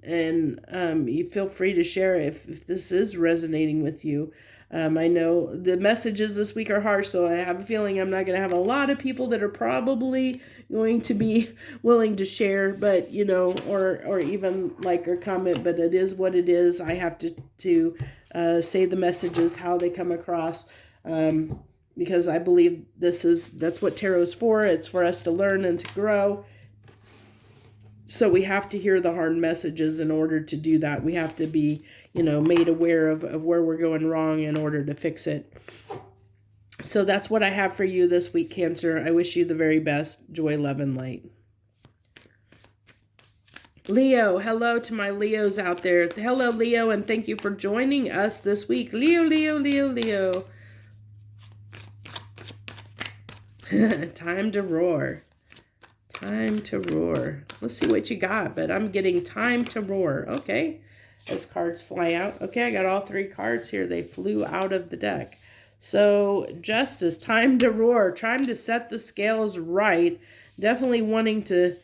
Speaker 1: you feel free to share if this is resonating with you. I know the messages this week are harsh, so I have a feeling I'm not going to have a lot of people that are probably going to be willing to share, but, or even like or comment, but it is what it is. I have to say the messages, how they come across, because I believe that's what tarot is for. It's for us to learn and to grow. So we have to hear the hard messages in order to do that. We have to be, made aware of where we're going wrong in order to fix it. So that's what I have for you this week, Cancer. I wish you the very best. Joy, love, and light. Leo, hello to my Leos out there. Hello, Leo, and thank you for joining us this week. Leo, Leo, Leo, Leo. Time to roar. Time to roar. Let's see what you got, but I'm getting time to roar. Okay, as cards fly out. Okay, I got all three cards here. They flew out of the deck. So justice, time to roar, time to set the scales right. Definitely wanting to,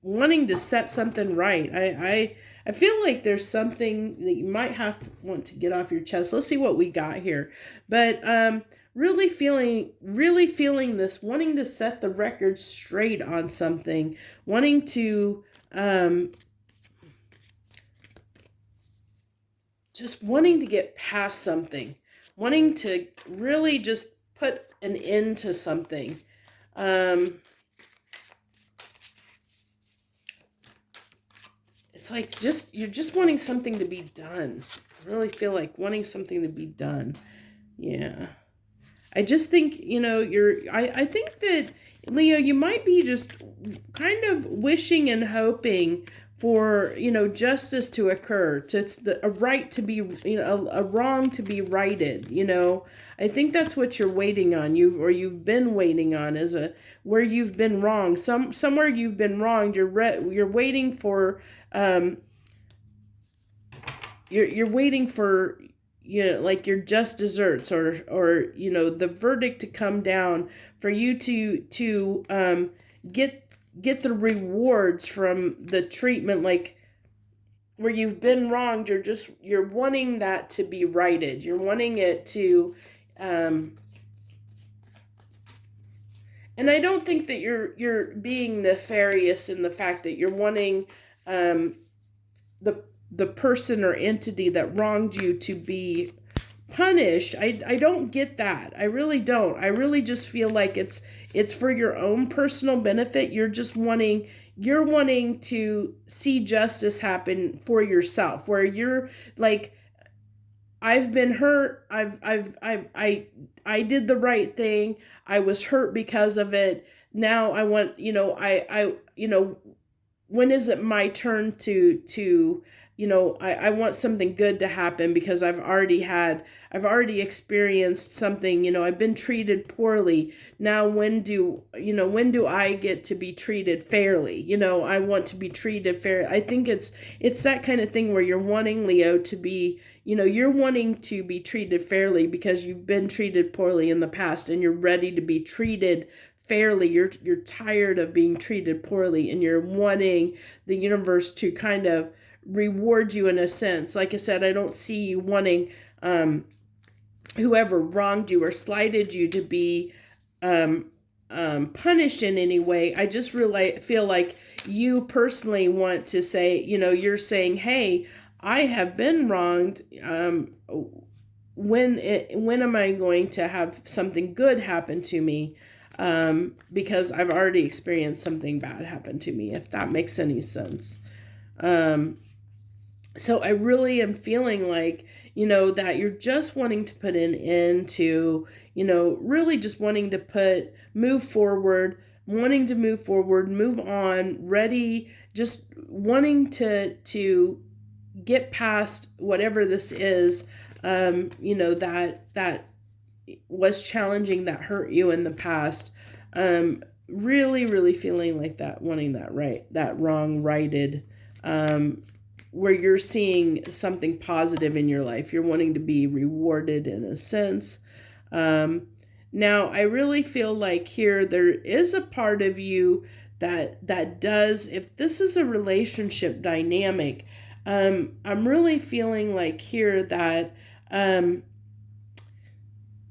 Speaker 1: wanting to set something right. I feel like there's something that you might want to get off your chest. Let's see what we got here. But really feeling this, wanting to set the record straight on something, wanting to just wanting to get past something, wanting to really just put an end to something. It's like you're just wanting something to be done. I really feel like wanting something to be done. Yeah. I just think, I think that, Leo, you might be just kind of wishing and hoping for, justice to occur, to a right to be, a wrong to be righted, I think that's what you're waiting on, you've been waiting on, where you've been wrong, somewhere you've been wronged, you're waiting for, you're waiting for, like your just desserts, or the verdict to come down for you to get the rewards from the treatment, like where you've been wronged. You're wanting that to be righted. You're wanting it to, and I don't think that you're being nefarious in the fact that you're wanting the person or entity that wronged you to be punished. I don't get that. I really don't. I really just feel like it's for your own personal benefit. You're wanting to see justice happen for yourself, where you're like, I've been hurt. I did the right thing. I was hurt because of it. Now I want, when is it my turn to I want something good to happen, because I've already experienced something, I've been treated poorly. Now when do I get to be treated fairly? I want to be treated fair. I think it's that kind of thing where you're wanting, Leo, to be, you're wanting to be treated fairly because you've been treated poorly in the past, and you're ready to be treated fairly. You're tired of being treated poorly, and you're wanting the universe to kind of reward you in a sense. Like I said, I don't see you wanting whoever wronged you or slighted you to be punished in any way. I just really feel like you personally want to say, you're saying, hey, I have been wronged. When am I going to have something good happen to me? Because I've already experienced something bad happen to me, if that makes any sense. So I really am feeling like, that you're just wanting to put an end to, really just wanting to move forward, move on, ready, just wanting to get past whatever this is, that was challenging, that hurt you in the past. Really, really feeling like that, wanting that wrong righted, where you're seeing something positive in your life. You're wanting to be rewarded in a sense. Now, I really feel like here there is a part of you that does, if this is a relationship dynamic, I'm really feeling like here that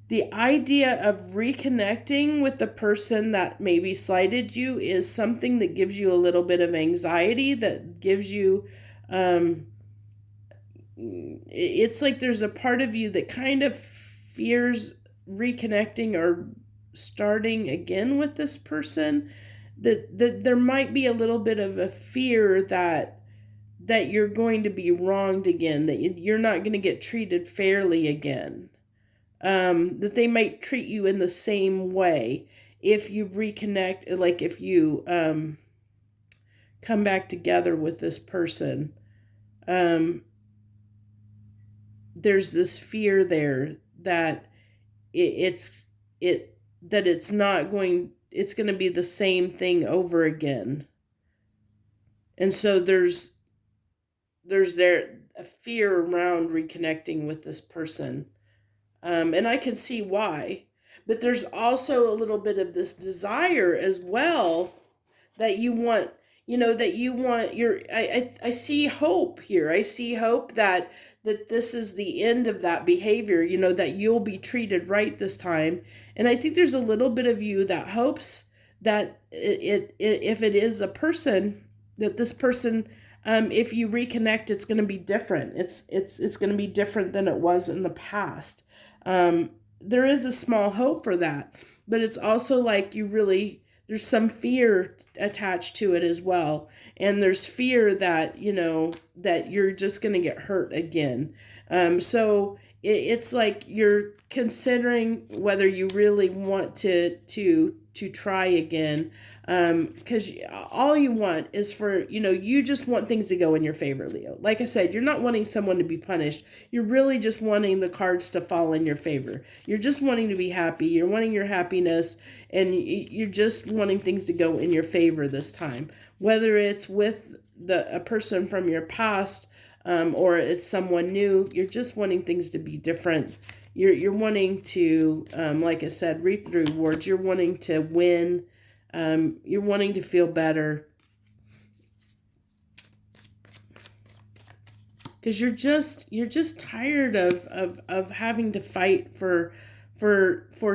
Speaker 1: the idea of reconnecting with the person that maybe slighted you is something that gives you a little bit of anxiety, that gives you, it's like there's a part of you that kind of fears reconnecting or starting again with this person, that there might be a little bit of a fear that you're going to be wronged again, that you're not going to get treated fairly again, that they might treat you in the same way if you reconnect, like if you come back together with this person. There's this fear there that it's going to be the same thing over again. And so there's a fear around reconnecting with this person. And I can see why, but there's also a little bit of this desire as well that you want you know, that you want I see hope here. I see hope that this is the end of that behavior, you know, that you'll be treated right this time. And I think there's a little bit of you that hopes that if it is a person, that this person, if you reconnect, it's going to be different. It's going to be different than it was in the past. There is a small hope for that, but it's also like there's some fear attached to it as well. And there's fear that, you know, that you're just going to get hurt again. So it's like you're considering whether you really want to try again. Because all you want is for, you know, you just want things to go in your favor, Leo. Like I said, you're not wanting someone to be punished. You're really just wanting the cards to fall in your favor. You're just wanting to be happy. You're wanting your happiness, and you're just wanting things to go in your favor this time. Whether it's with a person from your past, or it's someone new, you're just wanting things to be different. You're wanting to, like I said, reap the rewards. You're wanting to win. You're wanting to feel better, because you're just tired of having to fight for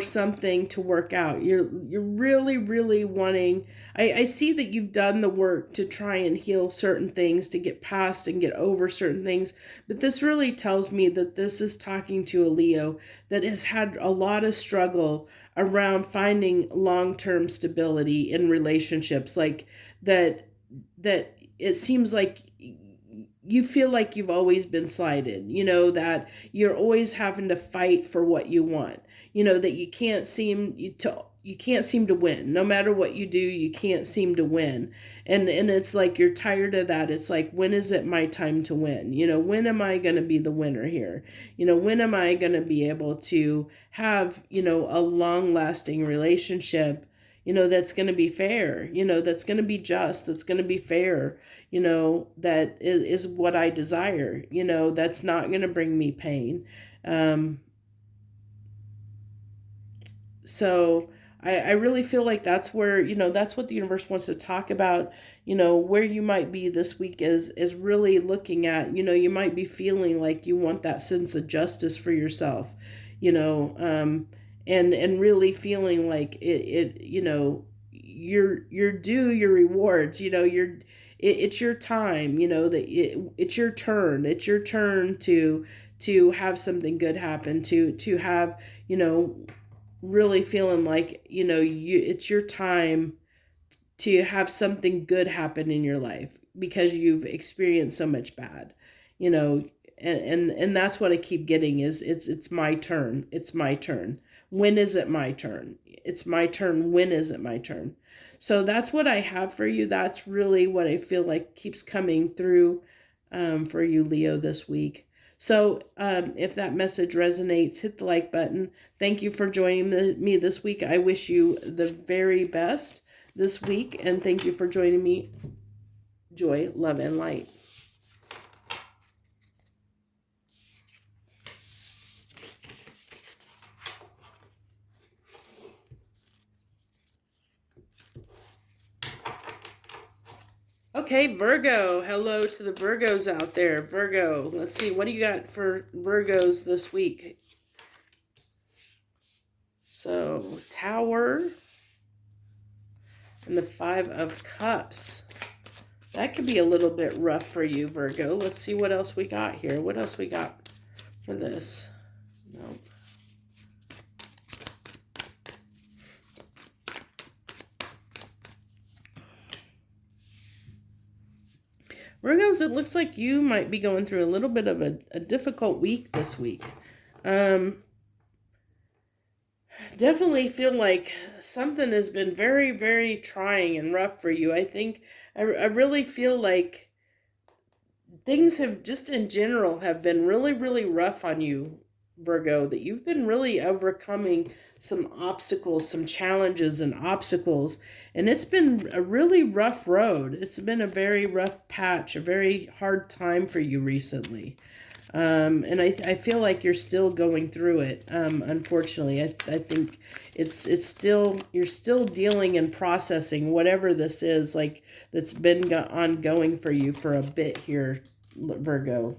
Speaker 1: something to work out. You're really wanting. I see that you've done the work to try and heal certain things, to get past and get over certain things, but this really tells me that this is talking to a Leo that has had a lot of struggle around finding long-term stability in relationships, like that it seems like you feel like you've always been slighted, you know, that you're always having to fight for what you want, you know, that you can't seem to win. No matter what you do, you can't seem to win. And it's like you're tired of that. It's like, when is it my time to win? You know, when am I going to be the winner here? You know, when am I going to be able to have, you know, a long-lasting relationship, you know, that's going to be fair, you know, that's going to be just, that's going to be fair, you know, that is what I desire, you know, that's not going to bring me pain. So I really feel like that's where, you know, that's what the universe wants to talk about, you know, where you might be this week is really looking at, you know, you might be feeling like you want that sense of justice for yourself, you know, and really feeling like it you know, you're due your rewards, you know, it's your time, you know, that it's your turn to have something good happen, to have, you know, really feeling like, you know, it's your time to have something good happen in your life because you've experienced so much bad, you know, and that's what I keep getting is it's my turn. It's my turn. When is it my turn? It's my turn. When is it my turn? So that's what I have for you. That's really what I feel like keeps coming through for you, Leo, this week. So if that message resonates, hit the like button. Thank you for joining me this week. I wish you the very best this week, and thank you for joining me. Joy, love, and light. Okay, Virgo. Hello to the Virgos out there. Virgo, let's see. What do you got for Virgos this week? So, Tower and the Five of Cups. That could be a little bit rough for you, Virgo. Let's see what else we got here. What else we got for this? Nope. Virgos, it looks like you might be going through a little bit of a difficult week this week. Definitely feel like something has been very, very trying and rough for you. I think I really feel like things have just in general have been really, really rough on you, Virgo, that you've been really overcoming some obstacles, some challenges and obstacles. And it's been a really rough road. It's been a very rough patch, a very hard time for you recently. And I feel like you're still going through it. Unfortunately, I think it's still, you're still dealing and processing whatever this is, like, that's been ongoing for you for a bit here, Virgo.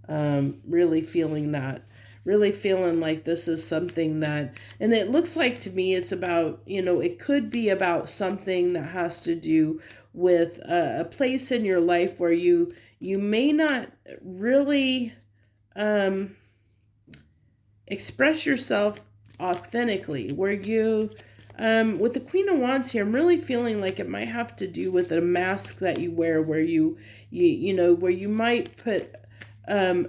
Speaker 1: Really feeling that. Really feeling like this is something that, and it looks like to me it's about, it could be about something that has to do with a place in your life where you may not really express yourself authentically, where you with the Queen of Wands here, I'm really feeling like it might have to do with a mask that you wear, where where you might put some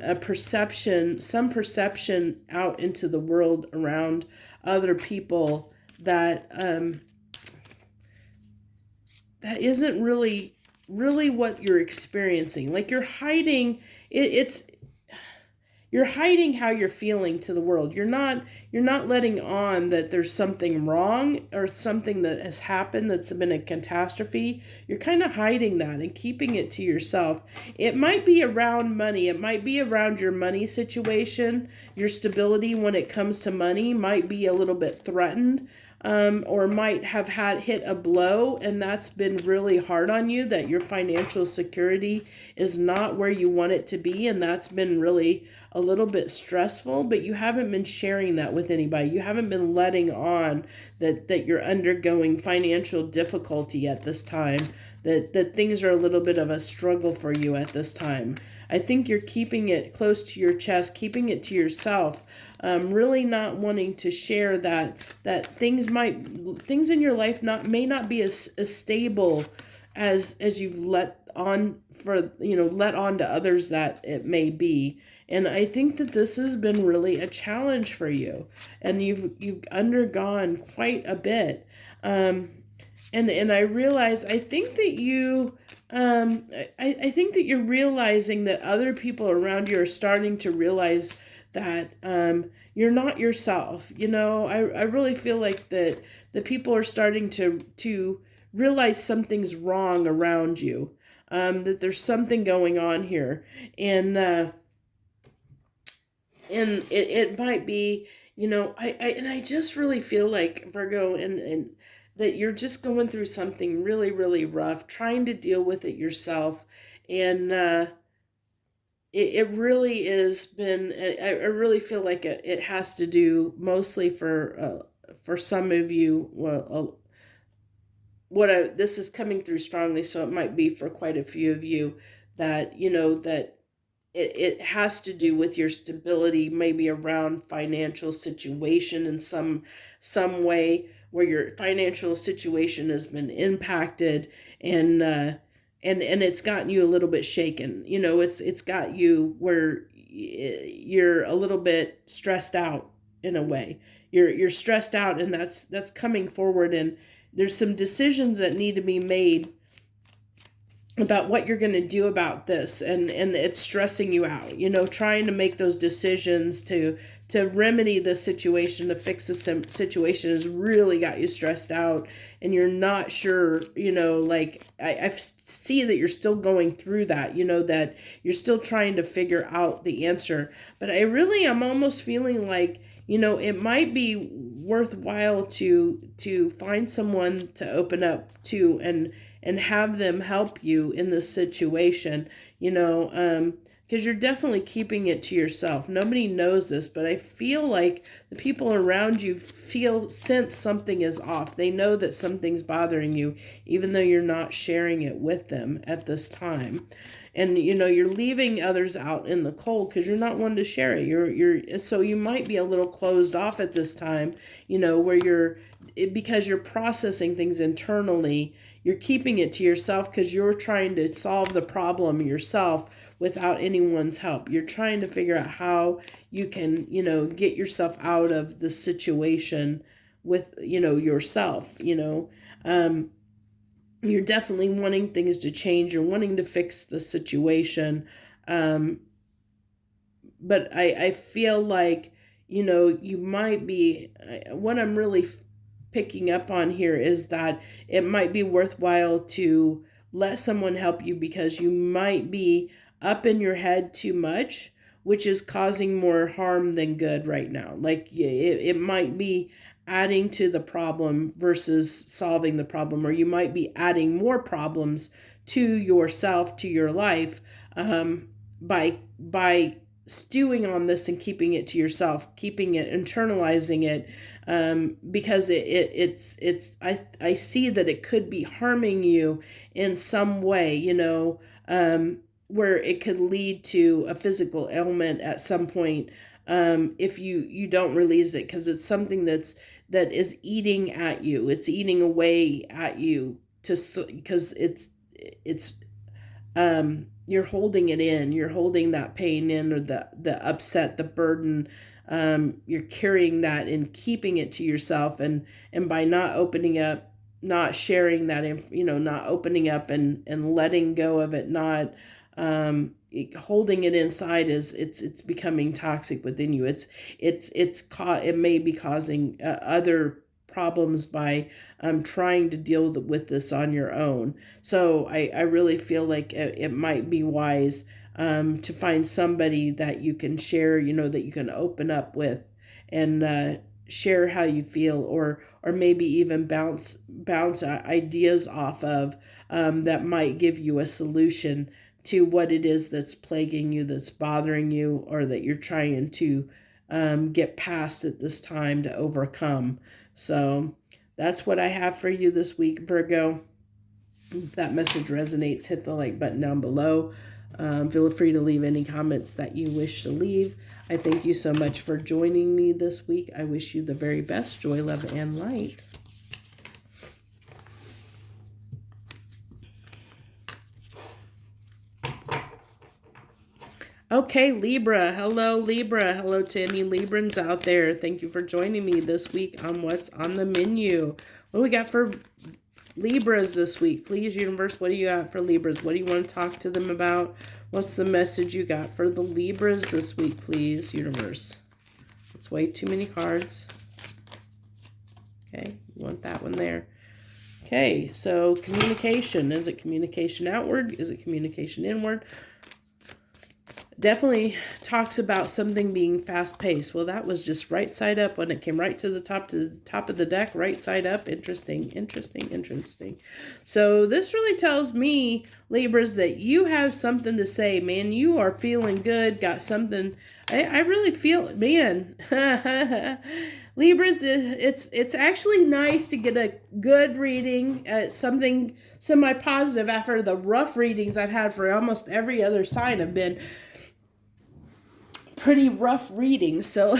Speaker 1: perception out into the world around other people that that isn't really what you're experiencing. Like, you're hiding you're hiding how you're feeling to the world. You're not letting on that there's something wrong or something that has happened that's been a catastrophe. You're kind of hiding that and keeping it to yourself. It might be around money. It might be around your money situation. Your stability when it comes to money might be a little bit threatened. Or might have hit a blow, and that's been really hard on you, that your financial security is not where you want it to be, and that's been really a little bit stressful, but you haven't been sharing that with anybody. You haven't been letting on that you're undergoing financial difficulty at this time, that things are a little bit of a struggle for you at this time. I think you're keeping it close to your chest, keeping it to yourself, really not wanting to share that things in your life may not be as stable as you've let on to others that it may be. And I think that this has been really a challenge for you, and you've undergone quite a bit. And I realize, I think that I think that you're realizing that other people around you are starting to realize that you're not yourself. I really feel like that the people are starting to realize something's wrong around you, that there's something going on here, and it might be, I just really feel like, Virgo, and that you're just going through something really, really rough, trying to deal with it yourself. And it really has been, I really feel like it has to do mostly for some of you, well, this is coming through strongly, so it might be for quite a few of you, that, that it has to do with your stability, maybe around financial situation in some way, where your financial situation has been impacted, and it's gotten you a little bit shaken. It's got you where you're a little bit stressed out in a way. You're stressed out, and that's coming forward, and there's some decisions that need to be made about what you're going to do about this, and it's stressing you out, trying to make those decisions to remedy the situation, to fix the situation, has really got you stressed out, and you're not sure, like, I see that you're still going through that, that you're still trying to figure out the answer. But I'm almost feeling like, it might be worthwhile to find someone to open up to, and have them help you in this situation, because you're definitely keeping it to yourself. Nobody knows this, but I feel like the people around you sense something is off. They know that something's bothering you, even though you're not sharing it with them at this time. And, you're leaving others out in the cold because you're not one to share it. So you might be a little closed off at this time, where because you're processing things internally. You're keeping it to yourself because you're trying to solve the problem yourself without anyone's help. You're trying to figure out how you can, get yourself out of the situation with, yourself, you're definitely wanting things to change. You're wanting to fix the situation. But I feel like, you might be, what I'm really picking up on here is that it might be worthwhile to let someone help you, because you might be up in your head too much which is causing more harm than good right now. Like it might be adding to the problem versus solving the problem, or you might be adding more problems to yourself, to your life, by stewing on this and keeping it to yourself, keeping it, internalizing it, because I see that it could be harming you in some way, you know, where it could lead to a physical ailment at some point, if you don't release it, because it's something that is eating at you. It's eating away at you, because it's you're holding it in. You're holding that pain in, or the upset, the burden. You're carrying that and keeping it to yourself, and by not opening up, not sharing that, you know, not opening up and letting go of it, not holding it inside, is it's becoming toxic within you. It may be causing other problems by trying to deal with this on your own. So I really feel like it might be wise to find somebody that you can share, you know, that you can open up with, and share how you feel, or maybe even bounce ideas off of, that might give you a solution to what it is that's plaguing you, that's bothering you, or that you're trying to get past at this time, to overcome. So that's what I have for you this week, Virgo. If that message resonates, hit the like button down below. Feel free to leave any comments that you wish to leave. I thank you so much for joining me this week. I wish you the very best. Joy, love, and light. Okay, Libra. Hello, Libra. Hello to any Librans out there. Thank you for joining me this week on What's on the Menu. What do we got for Libras this week? Please, universe, what do you got for Libras? What do you want to talk to them about? What's the message you got for the Libras this week, please, universe? It's way too many cards. Okay, you want that one there. Okay, so communication. Is it communication outward? Is it communication inward? Definitely talks about something being fast-paced. Well, that was just right side up when it came right to the top of the deck, right side up. Interesting, interesting, interesting. So this really tells me, Libras, that you have something to say, man. You are feeling good, got something. I really feel it, man. Libras, it's actually nice to get a good reading, something semi-positive after the rough readings I've had for almost every other sign have been pretty rough readings. So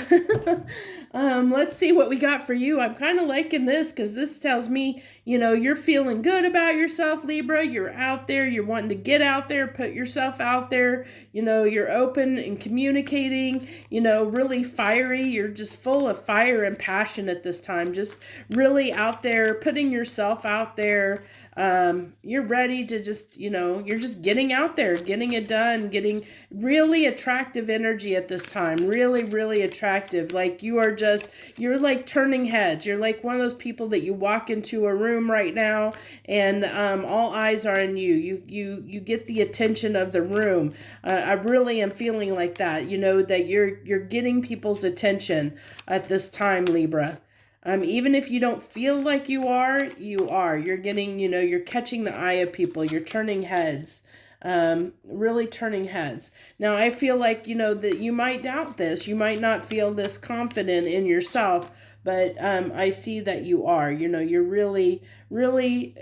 Speaker 1: let's see what we got for you. I'm kind of liking this, because this tells me, you know, you're feeling good about yourself, Libra. You're out there. You're wanting to get out there, put yourself out there. You know, you're open and communicating, you know, really fiery. You're just full of fire and passion at this time. Just really out there, putting yourself out there. You're ready to just, you know, you're just getting out there, getting it done, getting really attractive energy at this time. Really, really attractive. Like you're like turning heads. You're like one of those people that you walk into a room right now, and all eyes are on you. You get the attention of the room. I really am feeling like that, you know, that you're getting people's attention at this time, Libra. Even if you don't feel like you are. You're getting, you know, you're catching the eye of people. You're turning heads, really turning heads. Now, I feel like, you know, that you might doubt this. You might not feel this confident in yourself, but I see that you are. You know, you're really, really,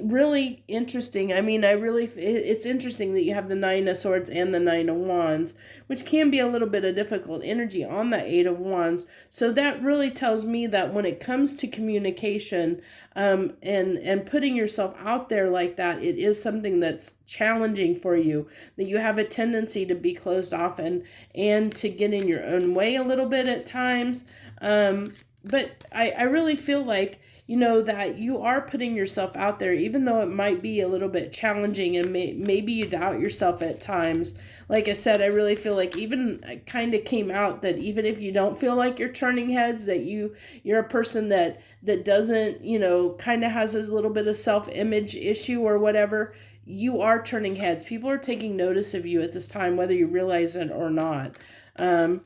Speaker 1: really interesting. I mean, it's interesting that you have the Nine of Swords and the Nine of Wands, which can be a little bit of difficult energy on the Eight of Wands. So that really tells me that when it comes to communication, and putting yourself out there like that, it is something that's challenging for you, that you have a tendency to be closed off and to get in your own way a little bit at times. But I really feel like, you know, that you are putting yourself out there, even though it might be a little bit challenging and maybe you doubt yourself at times. Like I said, I really feel like even kind of came out that even if you don't feel like you're turning heads, that you're a person that doesn't, you know, kind of has this little bit of self-image issue or whatever. You are turning heads. People are taking notice of you at this time, whether you realize it or not. And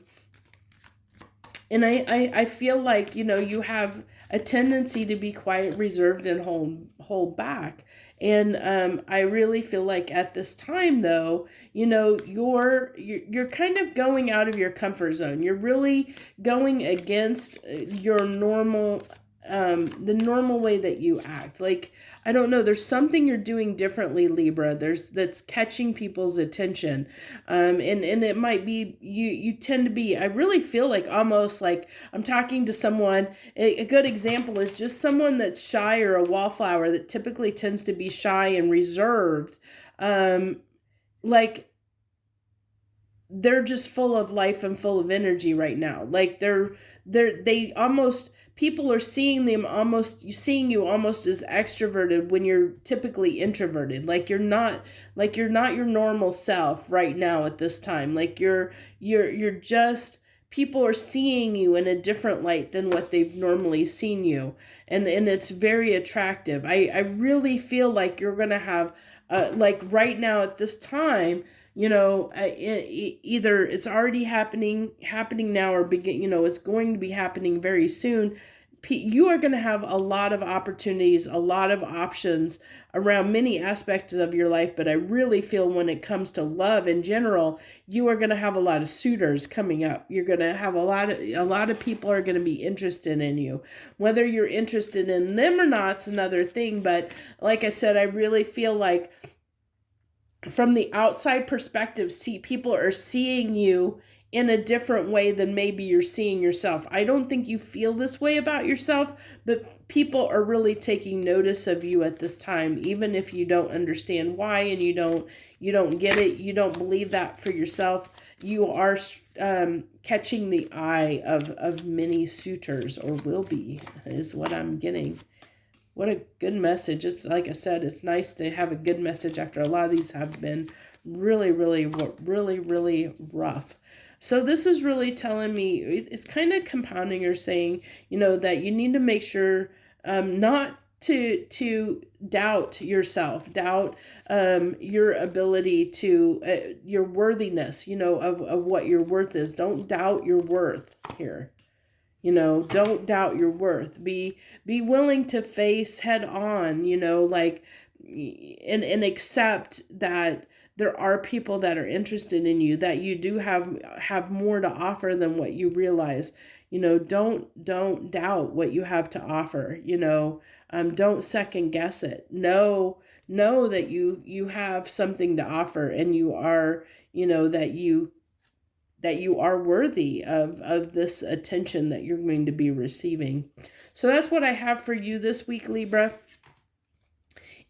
Speaker 1: I feel like, you know, you have a tendency to be quiet, reserved, and hold back. And I really feel like at this time, though, you know, you're kind of going out of your comfort zone. You're really going against your normal, the normal way that you act. Like, I don't know, there's something you're doing differently, Libra. That's catching people's attention. And it might be, you tend to be, I really feel like almost like I'm talking to someone. A good example is just someone that's shy or a wallflower that typically tends to be shy and reserved. Like, they're just full of life and full of energy right now. Like they almost, people are seeing you almost as extroverted when you're typically introverted. Like you're not your normal self right now at this time. Like you're just, people are seeing you in a different light than what they've normally seen you. And it's very attractive. I really feel like you're going to have, like right now at this time, you know, either it's already happening now, or you know, it's going to be happening very soon. You are going to have a lot of opportunities, a lot of options around many aspects of your life. But I really feel when it comes to love in general, you are going to have a lot of suitors coming up. You're going to have a lot of people are going to be interested in you. Whether you're interested in them or not, it's another thing. But like I said, I really feel like from the outside perspective, people are seeing you in a different way than maybe you're seeing yourself. I don't think you feel this way about yourself, but people are really taking notice of you at this time, even if you don't understand why, and you don't get it, you don't believe that for yourself. You are catching the eye of many suitors, or will be, is what I'm getting. What a good message. It's like I said, it's nice to have a good message after a lot of these have been really, really, really, really rough. So this is really telling me, it's kind of compounding or saying, you know, that you need to make sure not to doubt yourself, doubt your ability to, your worthiness, you know, of what your worth is. Don't doubt your worth here. You know, don't doubt your worth. Be willing to face head on, you know, like, and accept that there are people that are interested in you, that you do have more to offer than what you realize. You know, don't doubt what you have to offer, you know, don't second guess it. Know that you have something to offer, and you are, you know, that you are worthy of this attention that you're going to be receiving. So that's what I have for you this week, Libra.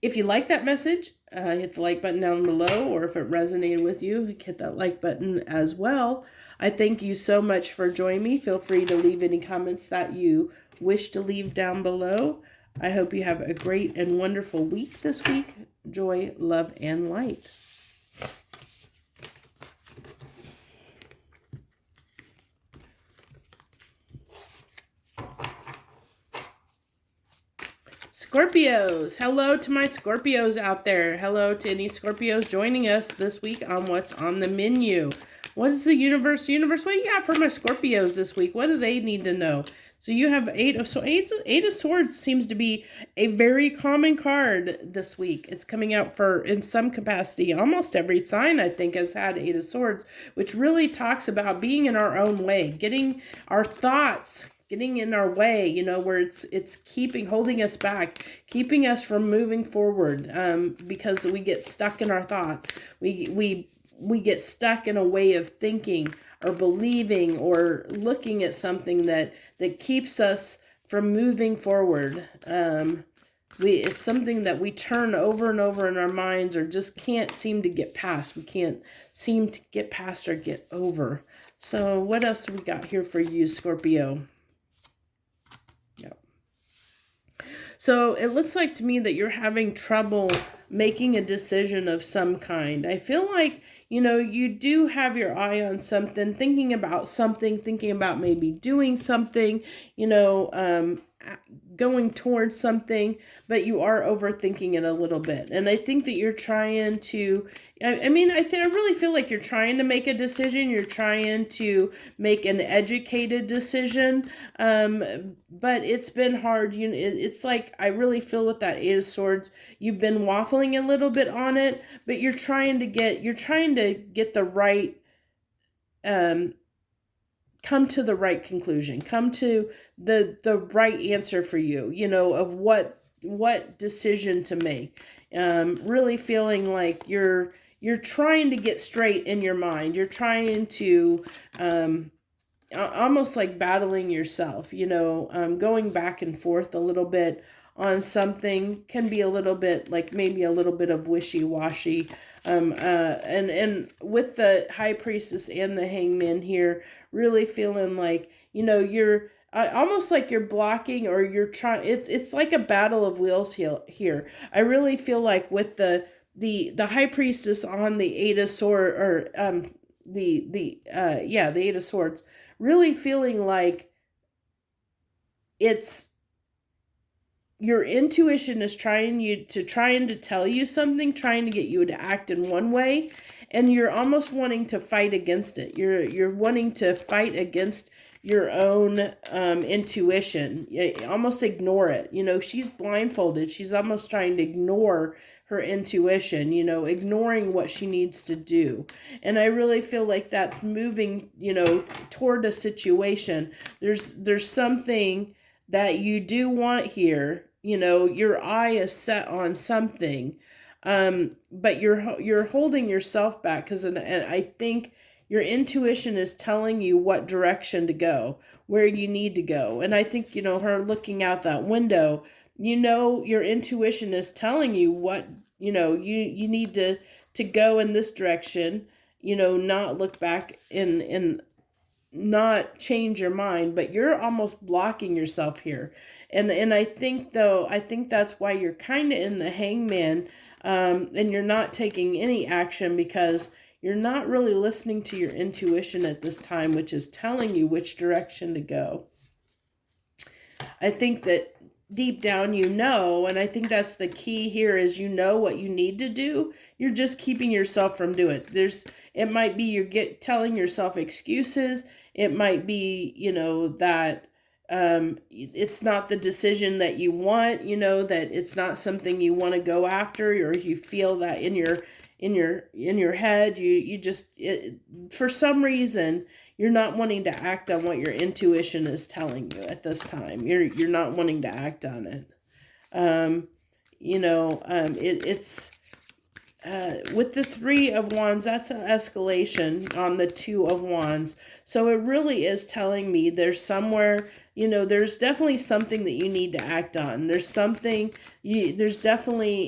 Speaker 1: If you like that message, hit the like button down below, or if it resonated with you, hit that like button as well. I thank you so much for joining me. Feel free to leave any comments that you wish to leave down below. I hope you have a great and wonderful week this week. Joy, love, and light. Scorpios, hello to my Scorpios out there. Hello to any Scorpios joining us this week on What's on the Menu. What is the universe? What do you got for my Scorpios this week? What do they need to know? So you have Eight of Swords seems to be a very common card this week. It's coming out in some capacity. Almost every sign, I think, has had Eight of Swords, which really talks about being in our own way, getting our thoughts getting in our way, you know, where it's holding us back, keeping us from moving forward, because we get stuck in our thoughts. We get stuck in a way of thinking or believing or looking at something that keeps us from moving forward. It's something that we turn over and over in our minds, or just can't seem to get past. We can't seem to get past or get over. So what else do we got here for you, Scorpio? So it looks like to me that you're having trouble making a decision of some kind. I feel like, you do have your eye on something, thinking about maybe doing something, going towards something, but you are overthinking it a little bit. And I think that you're trying to, I really feel like you're trying to make a decision. You're trying to make an educated decision. But it's been hard. It's like, I really feel with that Eight of Swords, you've been waffling a little bit on it, but you're trying to get the right, come to the right conclusion, come to the right answer for you, of what decision to make. Really feeling like you're trying to get straight in your mind. You're trying to, almost like battling yourself, going back and forth a little bit on something. Can be a little bit like maybe a little bit of wishy-washy. And with the High Priestess and the Hangman here, really feeling like, you're almost like you're blocking, or you're trying, it's like a battle of wills here. I really feel like with the High Priestess on the Eight of Swords, or the Eight of Swords, really feeling like it's your intuition is trying to tell you something, trying to get you to act in one way, and you're almost wanting to fight against it. You're wanting to fight against your own intuition. Almost ignore it. She's blindfolded. She's almost trying to ignore her intuition, ignoring what she needs to do. And I really feel like that's moving, toward a situation. There's something that you do want here. Your eye is set on something, but you're holding yourself back, because and I think your intuition is telling you what direction to go, where you need to go. And I think, her looking out that window, your intuition is telling you what, you need to go in this direction, not look back and not change your mind, but you're almost blocking yourself here. And I think that's why you're kind of in the Hangman, and you're not taking any action, because you're not really listening to your intuition at this time, which is telling you which direction to go. I think that deep down, and I think that's the key here, is what you need to do. You're just keeping yourself from doing it. It might be you're telling yourself excuses. It might be, that it's not the decision that you want, that it's not something you want to go after, or you feel that in your head, you just, for some reason, you're not wanting to act on what your intuition is telling you at this time. You're not wanting to act on it. It's with the Three of Wands, that's an escalation on the Two of Wands. So it really is telling me there's somewhere, there's definitely something that you need to act on. There's definitely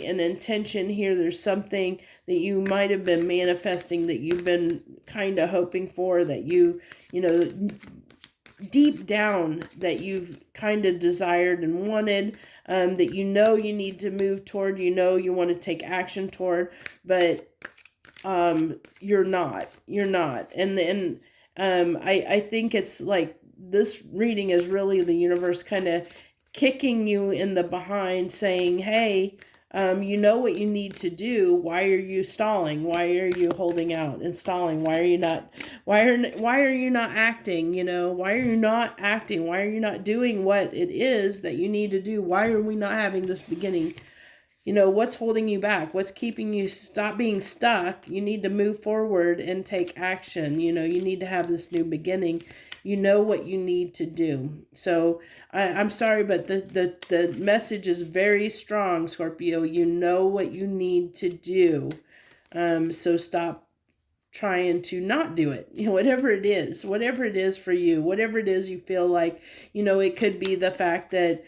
Speaker 1: an intention here. There's something that you might have been manifesting, that you've been kind of hoping for, that deep down, that you've kind of desired and wanted, that you need to move toward, you want to take action toward, but you're not. And I think it's like this reading is really the universe kind of kicking you in the behind, saying, hey, you know what you need to do. Why are you stalling? Why are you holding out and stalling? Why are you not acting? Why are you not acting? Why are you not doing what it is that you need to do? Why are we not having this beginning? What's holding you back? What's keeping you stop being stuck? You need to move forward and take action. You need to have this new beginning. What you need to do. So I'm sorry, but the message is very strong, Scorpio. You know what you need to do. So stop trying to not do it. Whatever it is for you, whatever it is you feel like, it could be the fact that,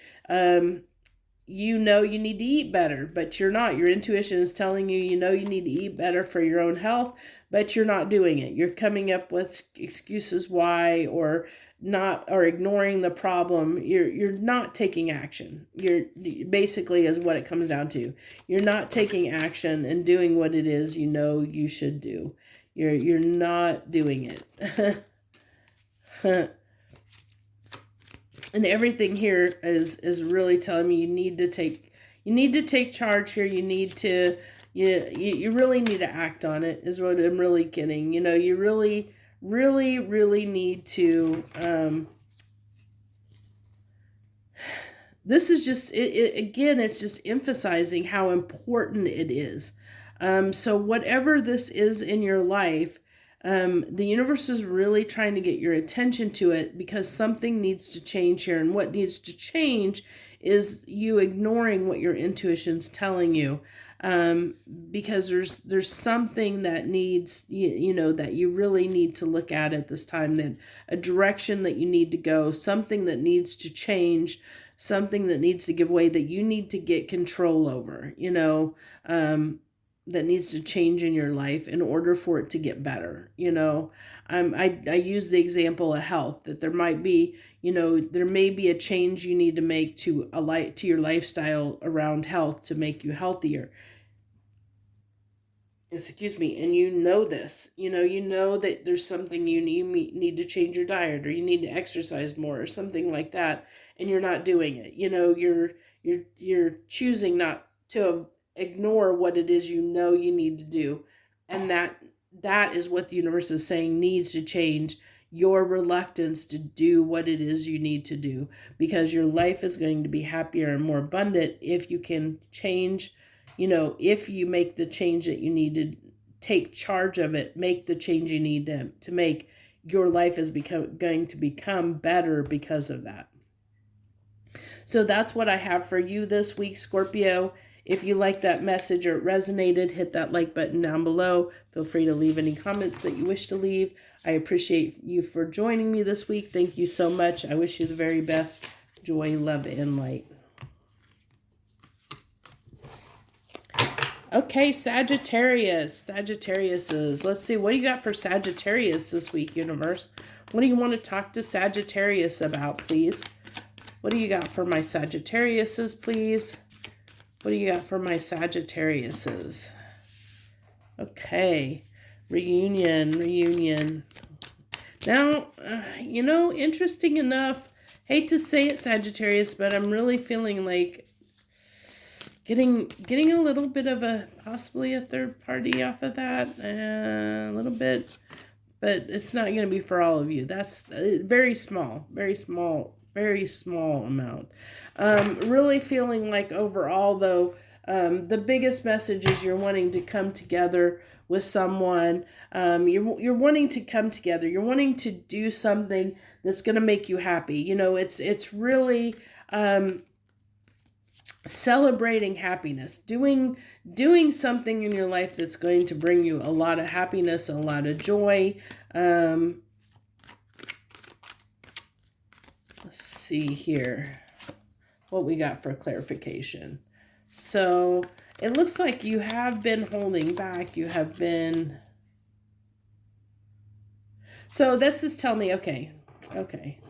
Speaker 1: you know you need to eat better, but you're not. Your intuition is telling you, you know you need to eat better for your own health, but you're not doing it. You're coming up with excuses why, or not, or ignoring the problem. You're not taking action. You're basically is what it comes down to. You're not taking action and doing what it is you know you should do. You're not doing it. And everything here is really telling me you need to take charge here. You need to you really need to act on it, is what I'm really getting. You know, you really need to this is just it again, it's just emphasizing how important it is. So whatever this is in your life, the universe is really trying to get your attention to it, because something needs to change here. And what needs to change is you ignoring what your intuition's telling you. Because there's something that needs, you know, that you really need to look at this time, that a direction that you need to go, something that needs to change, something that needs to give way, that you need to get control over, you know, that needs to change in your life in order for it to get better. You know, I use the example of health, that there might be, you know, there may be a change you need to make to your lifestyle around health to make you healthier. Excuse me. And you know this, you know that there's something you need to change your diet, or you need to exercise more, or something like that, and you're not doing it. You know, you're choosing not to ignore what it is you know you need to do. And that is what the universe is saying needs to change: your reluctance to do what it is you need to do, because your life is going to be happier and more abundant if you can change. You know, if you make the change that you need to, take charge of it, make the change you need to make, your life is going to become better because of that. So that's what I have for you this week, Scorpio. If you like that message or it resonated, hit that like button down below. Feel free to leave any comments that you wish to leave. I appreciate you for joining me this week. Thank you so much. I wish you the very best. Joy, love, and light. Okay, Sagittarius. Sagittariuses. Let's see, what do you got for Sagittarius this week, universe? What do you want to talk to Sagittarius about, please? What do you got for my Sagittariuses, please? What do you got for my Sagittariuses? Okay, reunion. Now, you know, interesting enough, hate to say it, Sagittarius, but I'm really feeling like getting a little bit of possibly a third party off of that, a little bit, but it's not going to be for all of you. That's very small amount. Really feeling like overall, though, the biggest message is you're wanting to come together with someone. You're wanting to come together. You're wanting to do something that's going to make you happy. You know, it's really celebrating happiness, doing something in your life that's going to bring you a lot of happiness, a lot of joy. Let's see here what we got for clarification. So it looks like you have been holding back. You have been. So this is telling me, okay.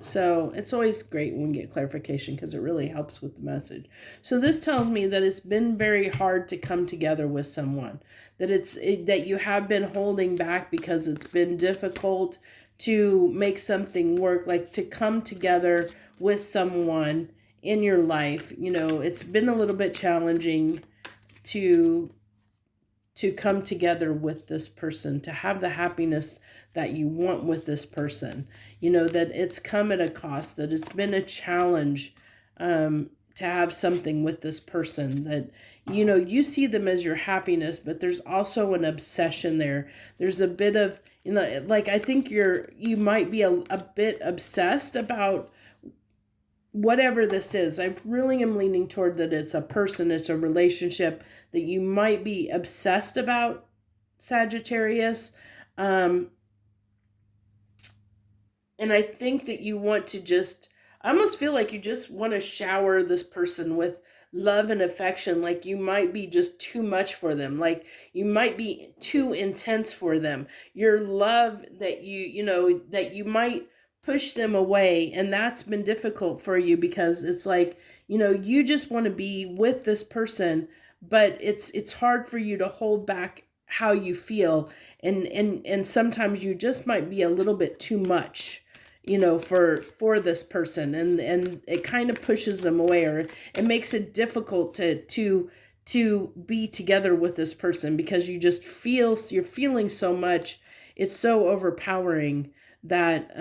Speaker 1: So it's always great when we get clarification, because it really helps with the message. So this tells me that it's been very hard to come together with someone, that you have been holding back because it's been difficult to make something work, like to come together with someone in your life. You know, it's been a little bit challenging to come together with this person, to have the happiness that you want with this person. You know, that it's come at a cost, that it's been a challenge to have something with this person, that, you know, you see them as your happiness, but there's also an obsession there. There's a bit of, you know, like, I think you might be a bit obsessed about whatever this is. I really am leaning toward that it's a person, it's a relationship that you might be obsessed about, Sagittarius. And I think that you want to I almost feel like you just want to shower this person with love and affection. Like you might be just too much for them. Like you might be too intense for them. Your love that that you might push them away. And that's been difficult for you because it's like, you just want to be with this person, but it's hard for you to hold back how you feel. And sometimes you just might be a little bit too much, for this person, and it kind of pushes them away, or it makes it difficult to be together with this person because you're feeling so much. It's so overpowering that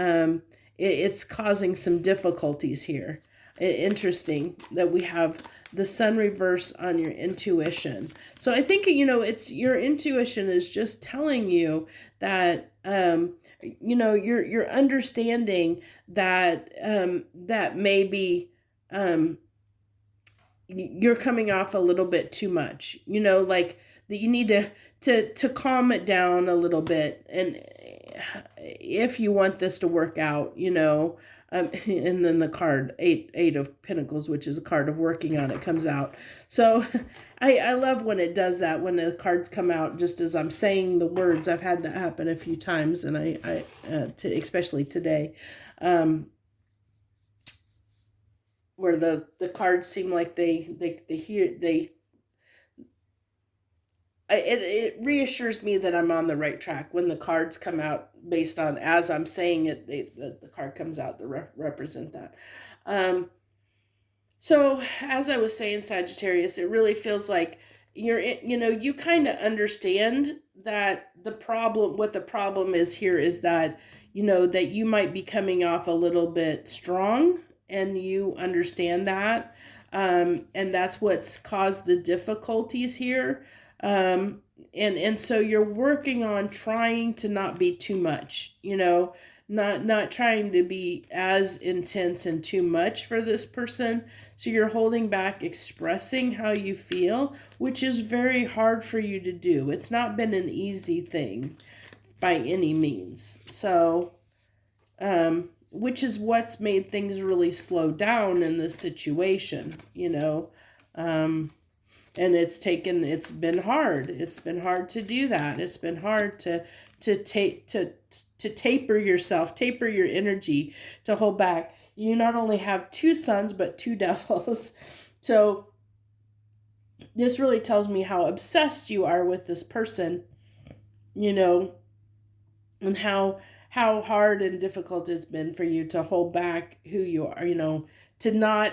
Speaker 1: it's causing some difficulties here. Interesting that we have the sun reverse on your intuition. So I think, it's your intuition is just telling you that, you're understanding that, that maybe, you're coming off a little bit too much, like that you need to calm it down a little bit. And if you want this to work out, and then the card eight of Pentacles, which is a card of working on it, comes out. So I love when it does that, when the cards come out just as I'm saying the words. I've had that happen a few times, and especially today, where the cards seem like it reassures me that I'm on the right track when the cards come out based on, as I'm saying it, the card comes out to represent that. So as I was saying, Sagittarius, it really feels like you kind of understand that what the problem is here is that, that you might be coming off a little bit strong, and you understand that. And that's what's caused the difficulties here. And so you're working on trying to not be too much, not trying to be as intense and too much for this person. So you're holding back expressing how you feel, which is very hard for you to do. It's not been an easy thing by any means. So, which is what's made things really slow down in this situation, and it's been hard. It's been hard to do that. It's been hard to taper yourself, taper your energy, to hold back. You not only have two suns, but two devils. So this really tells me how obsessed you are with this person, and how hard and difficult it's been for you to hold back who you are, to not,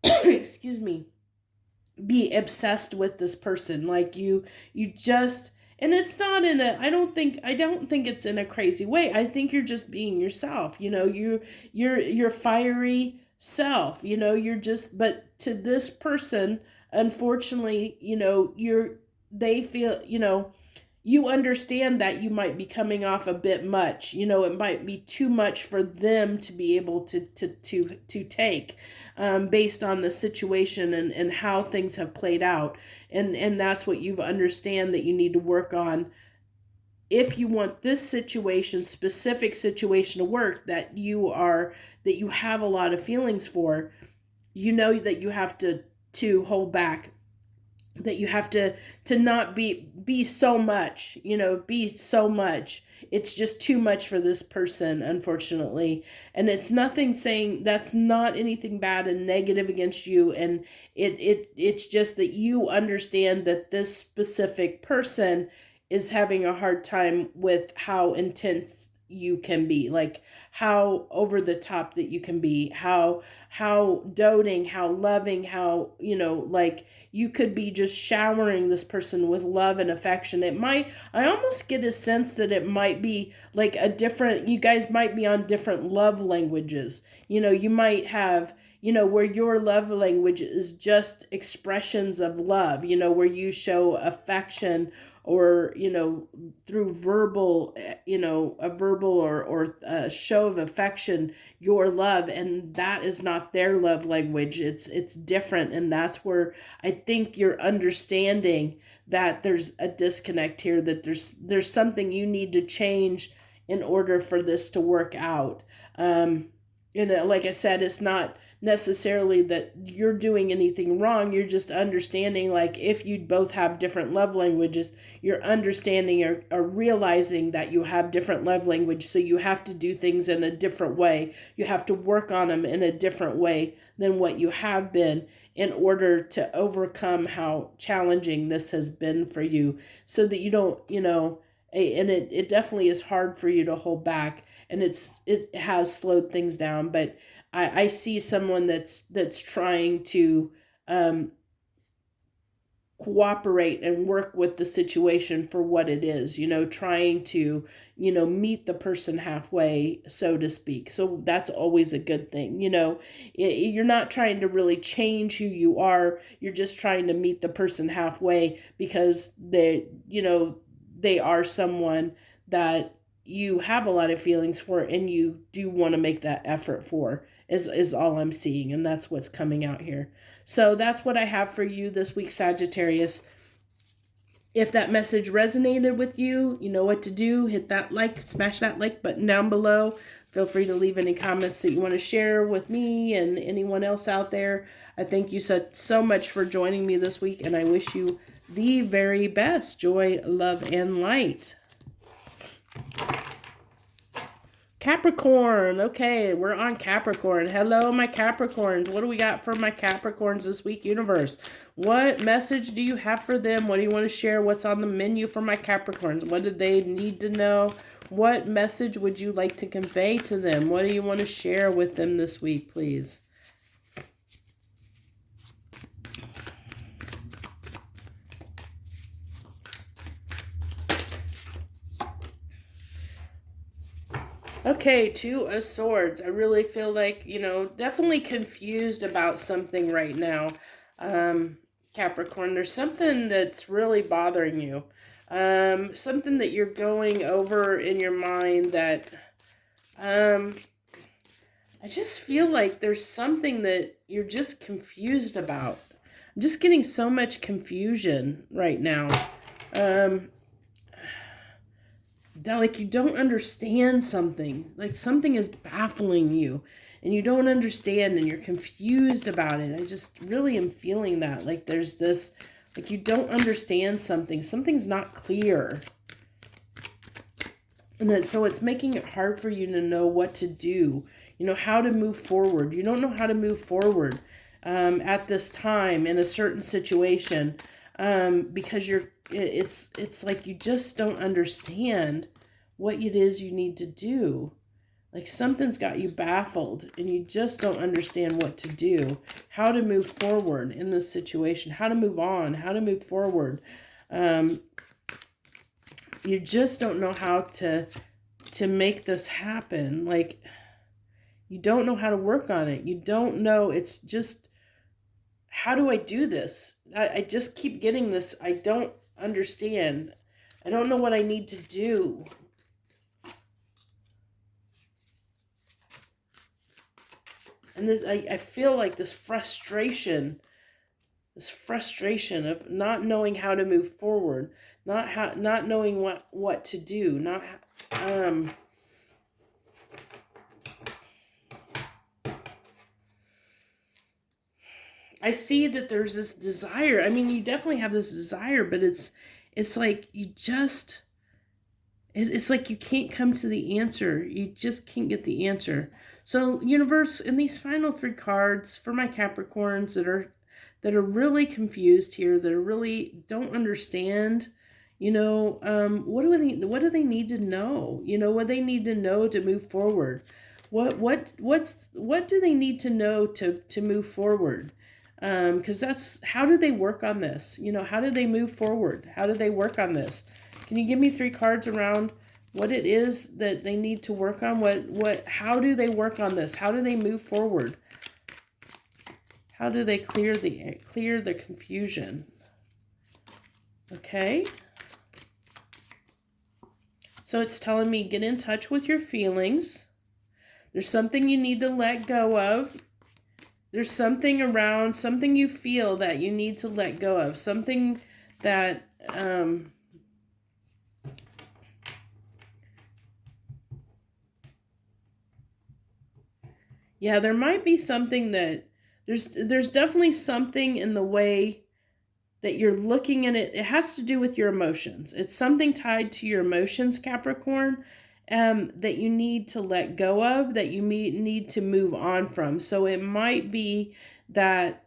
Speaker 1: excuse me, be obsessed with this person. Like you just, and it's not in a, I don't think it's in a crazy way. I think you're just being yourself, your fiery self, you're just, but to this person, unfortunately, they feel, you understand that you might be coming off a bit much, it might be too much for them to be able to take, based on the situation and how things have played out. And that's what you understand that you need to work on. If you want this specific situation to work, that you have a lot of feelings for, that you have to hold back, that you have to not be so much, be so much. It's just too much for this person, unfortunately. And it's nothing saying, that's not anything bad and negative against you. And it's just that you understand that this specific person is having a hard time with how intense you can be, like how over the top that you can be, how doting, how loving, how, like you could be just showering this person with love and affection. I almost get a sense that it might be like you guys might be on different love languages. You might have, where your love language is just expressions of love, where you show affection, or, through verbal, a verbal or a show of affection, your love, and that is not their love language. It's different. And that's where I think you're understanding that there's a disconnect here, that there's something you need to change in order for this to work out. Like I said, it's not necessarily that you're doing anything wrong. You're just understanding, like, if you both have different love languages, you're understanding or realizing that you have different love language. So you have to do things in a different way. You have to work on them in a different way than what you have been, in order to overcome how challenging this has been for you, so that you don't, and it definitely is hard for you to hold back, and it has slowed things down. But I see someone that's trying to cooperate and work with the situation for what it is, trying to, meet the person halfway, so to speak. So that's always a good thing. You're not trying to really change who you are. You're just trying to meet the person halfway, because they are someone that you have a lot of feelings for, and you do want to make that effort for, is all I'm seeing. And that's what's coming out here. So that's what I have for you this week, Sagittarius. If that message resonated with you, you know what to do. Hit that like, smash that like button down below. Feel free to leave any comments that you want to share with me and anyone else out there. I thank you so much for joining me this week, and I wish you the very best. Joy, love, and light. Capricorn. Okay, we're on Capricorn. Hello, my Capricorns. What do we got for my Capricorns this week, universe? What message do you have for them? What do you want to share? What's on the menu for my Capricorns? What do they need to know? What message would you like to convey to them? What do you want to share with them this week, please? Okay, Two of Swords. I really feel like, definitely confused about something right now. Capricorn, there's something that's really bothering you. Something that you're going over in your mind that, I just feel like there's something that you're just confused about. I'm just getting so much confusion right now. Like you don't understand something, like something is baffling you and you don't understand and you're confused about it. I just really am feeling that, like there's this, like you don't understand something's not clear, and so it's making it hard for you to know what to do, how to move forward. You don't know how to move forward at this time in a certain situation, because it's like you just don't understand what it is you need to do. Like something's got you baffled and you just don't understand what to do, how to move forward in this situation, how to move on, how to move forward. You just don't know how to make this happen. Like you don't know how to work on it. You don't know. It's just, how do I do this? I just keep getting this. I don't understand. I don't know what I need to do. And this, I feel like this frustration of not knowing how to move forward, not knowing what to do, I see that there's this desire. I mean, you definitely have this desire, but it's like you just, it's like you can't come to the answer. You just can't get the answer. So universe, in these final 3 cards for my Capricorns that are really confused here, that are really don't understand, what do they need to know? What they need to know to move forward? What do they need to know to move forward? Because that's, how do they work on this? How do they move forward? How do they work on this? Can you give me 3 cards around what it is that they need to work on? How do they work on this? How do they move forward? How do they clear the confusion? Okay. So it's telling me, get in touch with your feelings. There's something you need to let go of. There's something you feel that you need to let go of. Something that, Yeah, there might be something that there's definitely something in the way that you're looking at it. It has to do with your emotions. It's something tied to your emotions, Capricorn, that you need to let go of, that you need to move on from. So it might be that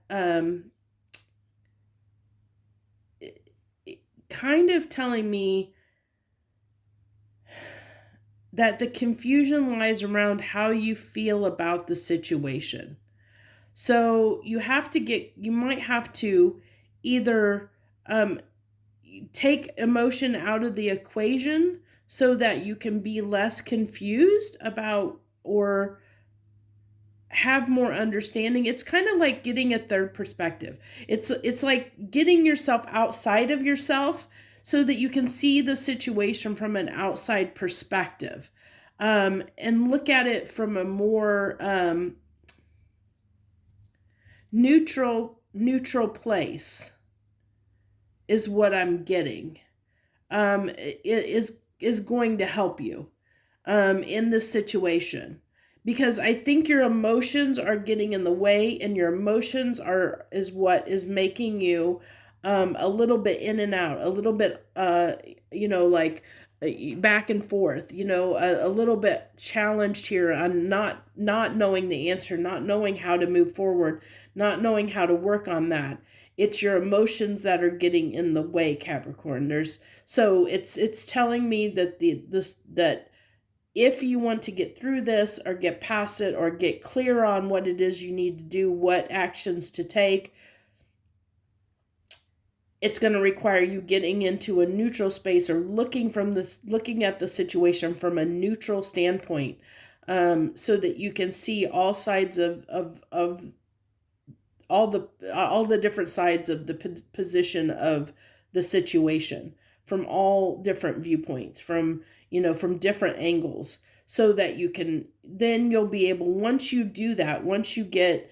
Speaker 1: kind of telling me that the confusion lies around how you feel about the situation. So you might have to either take emotion out of the equation so that you can be less confused about or have more understanding. It's kind of like getting a third perspective. It's like getting yourself outside of yourself so that you can see the situation from an outside perspective, and look at it from a more neutral place is what I'm getting. Is going to help you in this situation, because I think your emotions are getting in the way, and your emotions is what is making you a little bit in and out, a little bit like back and forth, a little bit challenged here on not knowing the answer, not knowing how to move forward, not knowing how to work on that. It's your emotions that are getting in the way, Capricorn. So it's telling me that that if you want to get through this or get past it or get clear on what it is you need to do, what actions to take, it's going to require you getting into a neutral space or looking at the situation from a neutral standpoint, so that you can see all sides of all the different sides of the position of the situation from all different viewpoints, from different angles, so that you'll be able, once you do that, once you get,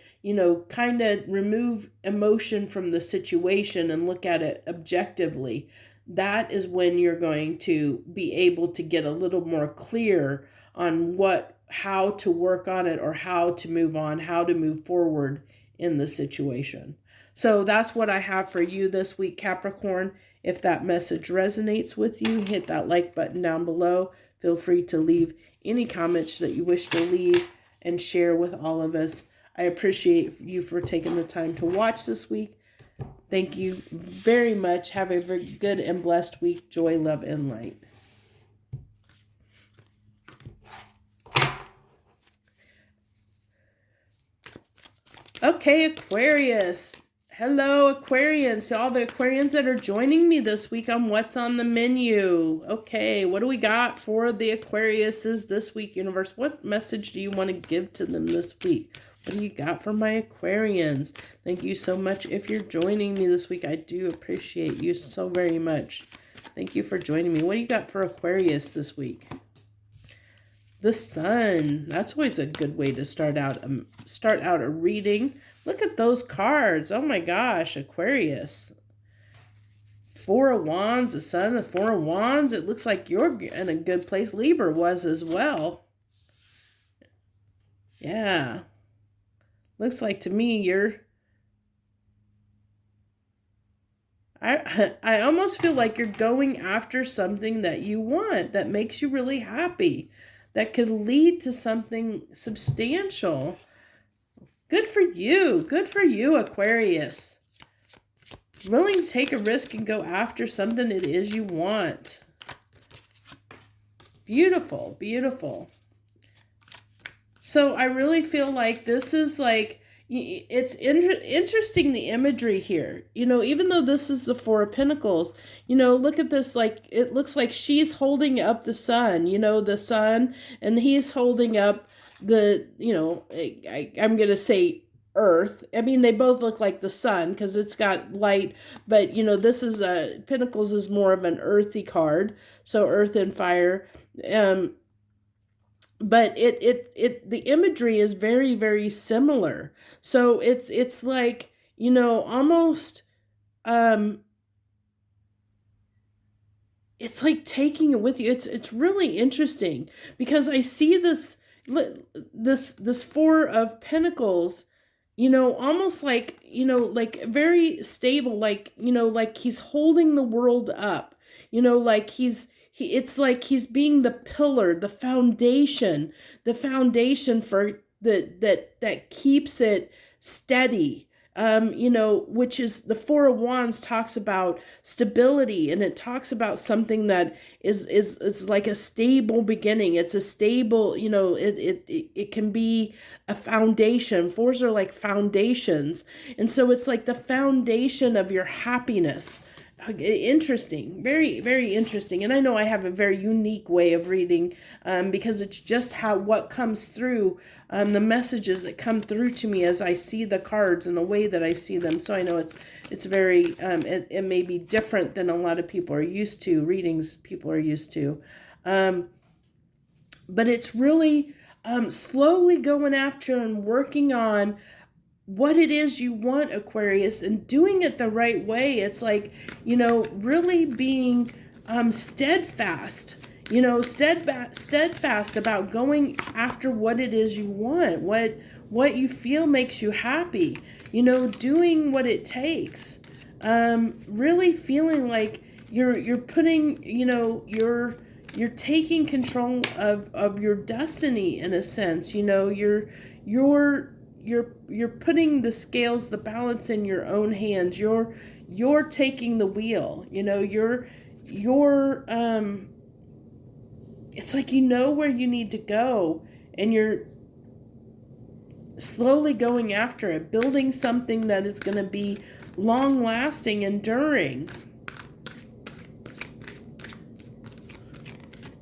Speaker 1: kind of remove emotion from the situation and look at it objectively, that is when you're going to be able to get a little more clear on how to work on it, or how to move on, how to move forward in the situation. So that's what I have for you this week, Capricorn. If that message resonates with you, hit that like button down below. Feel free to leave any comments that you wish to leave and share with all of us. I appreciate you for taking the time to watch this week. Thank you very much. Have a very good and blessed week. Joy, love, and light. Okay, Aquarius. Hello, Aquarians. To all the Aquarians that are joining me this week on What's on the Menu. Okay, what do we got for the Aquariuses this week, universe? What message do you want to give to them this week? What do you got for my Aquarians? Thank you so much if you're joining me this week. I do appreciate you so very much. Thank you for joining me. What do you got for Aquarius this week? The Sun. That's always a good way to start out a reading. Look at those cards. Oh my gosh, Aquarius. Four of Wands, the Sun, the Four of Wands. It looks like you're in a good place. Libra was as well. Yeah. Looks like to me I almost feel like you're going after something that you want, that makes you really happy, that could lead to something substantial. Good for you. Good for you, Aquarius. Willing to take a risk and go after something it is you want. Beautiful, beautiful. So I really feel like this is like, it's interesting, the imagery here. Even though this is the Four of Pentacles, look at this, like, it looks like she's holding up the sun, the sun, and he's holding up the, I'm going to say Earth. I mean, they both look like the sun because it's got light, but, this is Pentacles is more of an earthy card. So earth and fire. But the imagery is very, very similar. So it's like, almost, it's like taking it with you. It's really interesting because I see this, this Four of Pentacles, almost like, like very stable, like, like he's holding the world up, like it's like he's being the pillar, the foundation for that keeps it steady. Which is the Four of Wands talks about stability, and it talks about something that is like a stable beginning. It's a stable, it can be a foundation. Fours are like foundations. And so it's like the foundation of your happiness. Interesting, very, very interesting. And I know I have a very unique way of reading, because it's just what comes through, the messages that come through to me as I see the cards and the way that I see them. So I know it's very, it may be different than a lot of people are used to, readings people are used to. But it's really slowly going after and working on what it is you want, Aquarius, and doing it the right way. It's like, really being steadfast, steadfast about going after what it is you want, what you feel makes you happy, doing what it takes, really feeling like you're putting, you're taking control of your destiny in a sense. You're putting the scales, the balance in your own hands. You're taking the wheel. You're it's like where you need to go, and you're slowly going after it, building something that is going to be long lasting, enduring.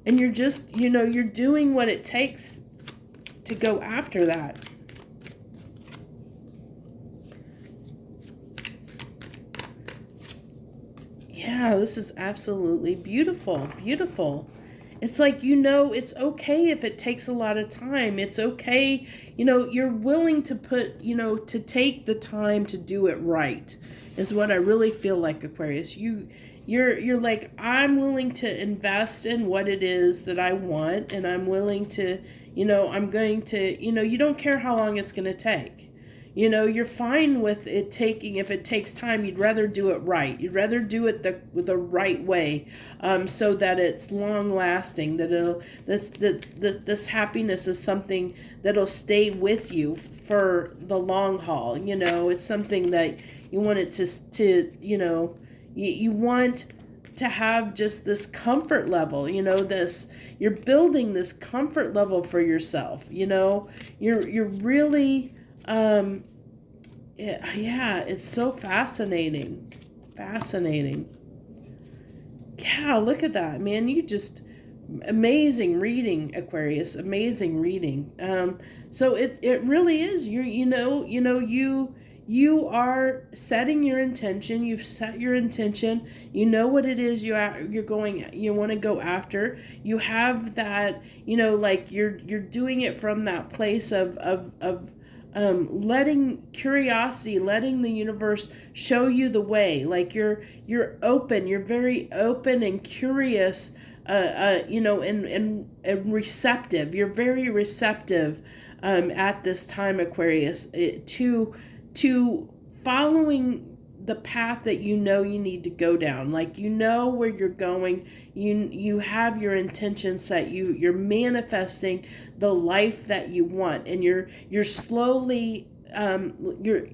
Speaker 1: And you're just, you're doing what it takes to go after that. Yeah, this is absolutely beautiful, beautiful. It's like, it's okay if it takes a lot of time. It's okay, you're willing to to take the time to do it right, is what I really feel like, Aquarius. You're like, I'm willing to invest in what it is that I want, and I'm willing to, I'm going to, you don't care how long it's going to take. You're fine with it taking, if it takes time, you'd rather do it right. You'd rather do it the right way, so that it's long lasting, that this happiness is something that'll stay with you for the long haul. It's something that you want it to you want to have just this comfort level, you're building this comfort level for yourself. You're really, it's so fascinating. Yeah, look at that, man. You just, amazing reading, Aquarius, amazing reading. So it really is, you are setting your intention. You've set your intention. You know what it is you want to go after. You have that, like you're doing it from that place of letting curiosity, letting the universe show you the way. Like you're open. You're very open and curious, and receptive. You're very receptive at this time, Aquarius, to following the path that you need to go down. Like where you're going. You have your intention set. You're manifesting the life that you want, and you're slowly you're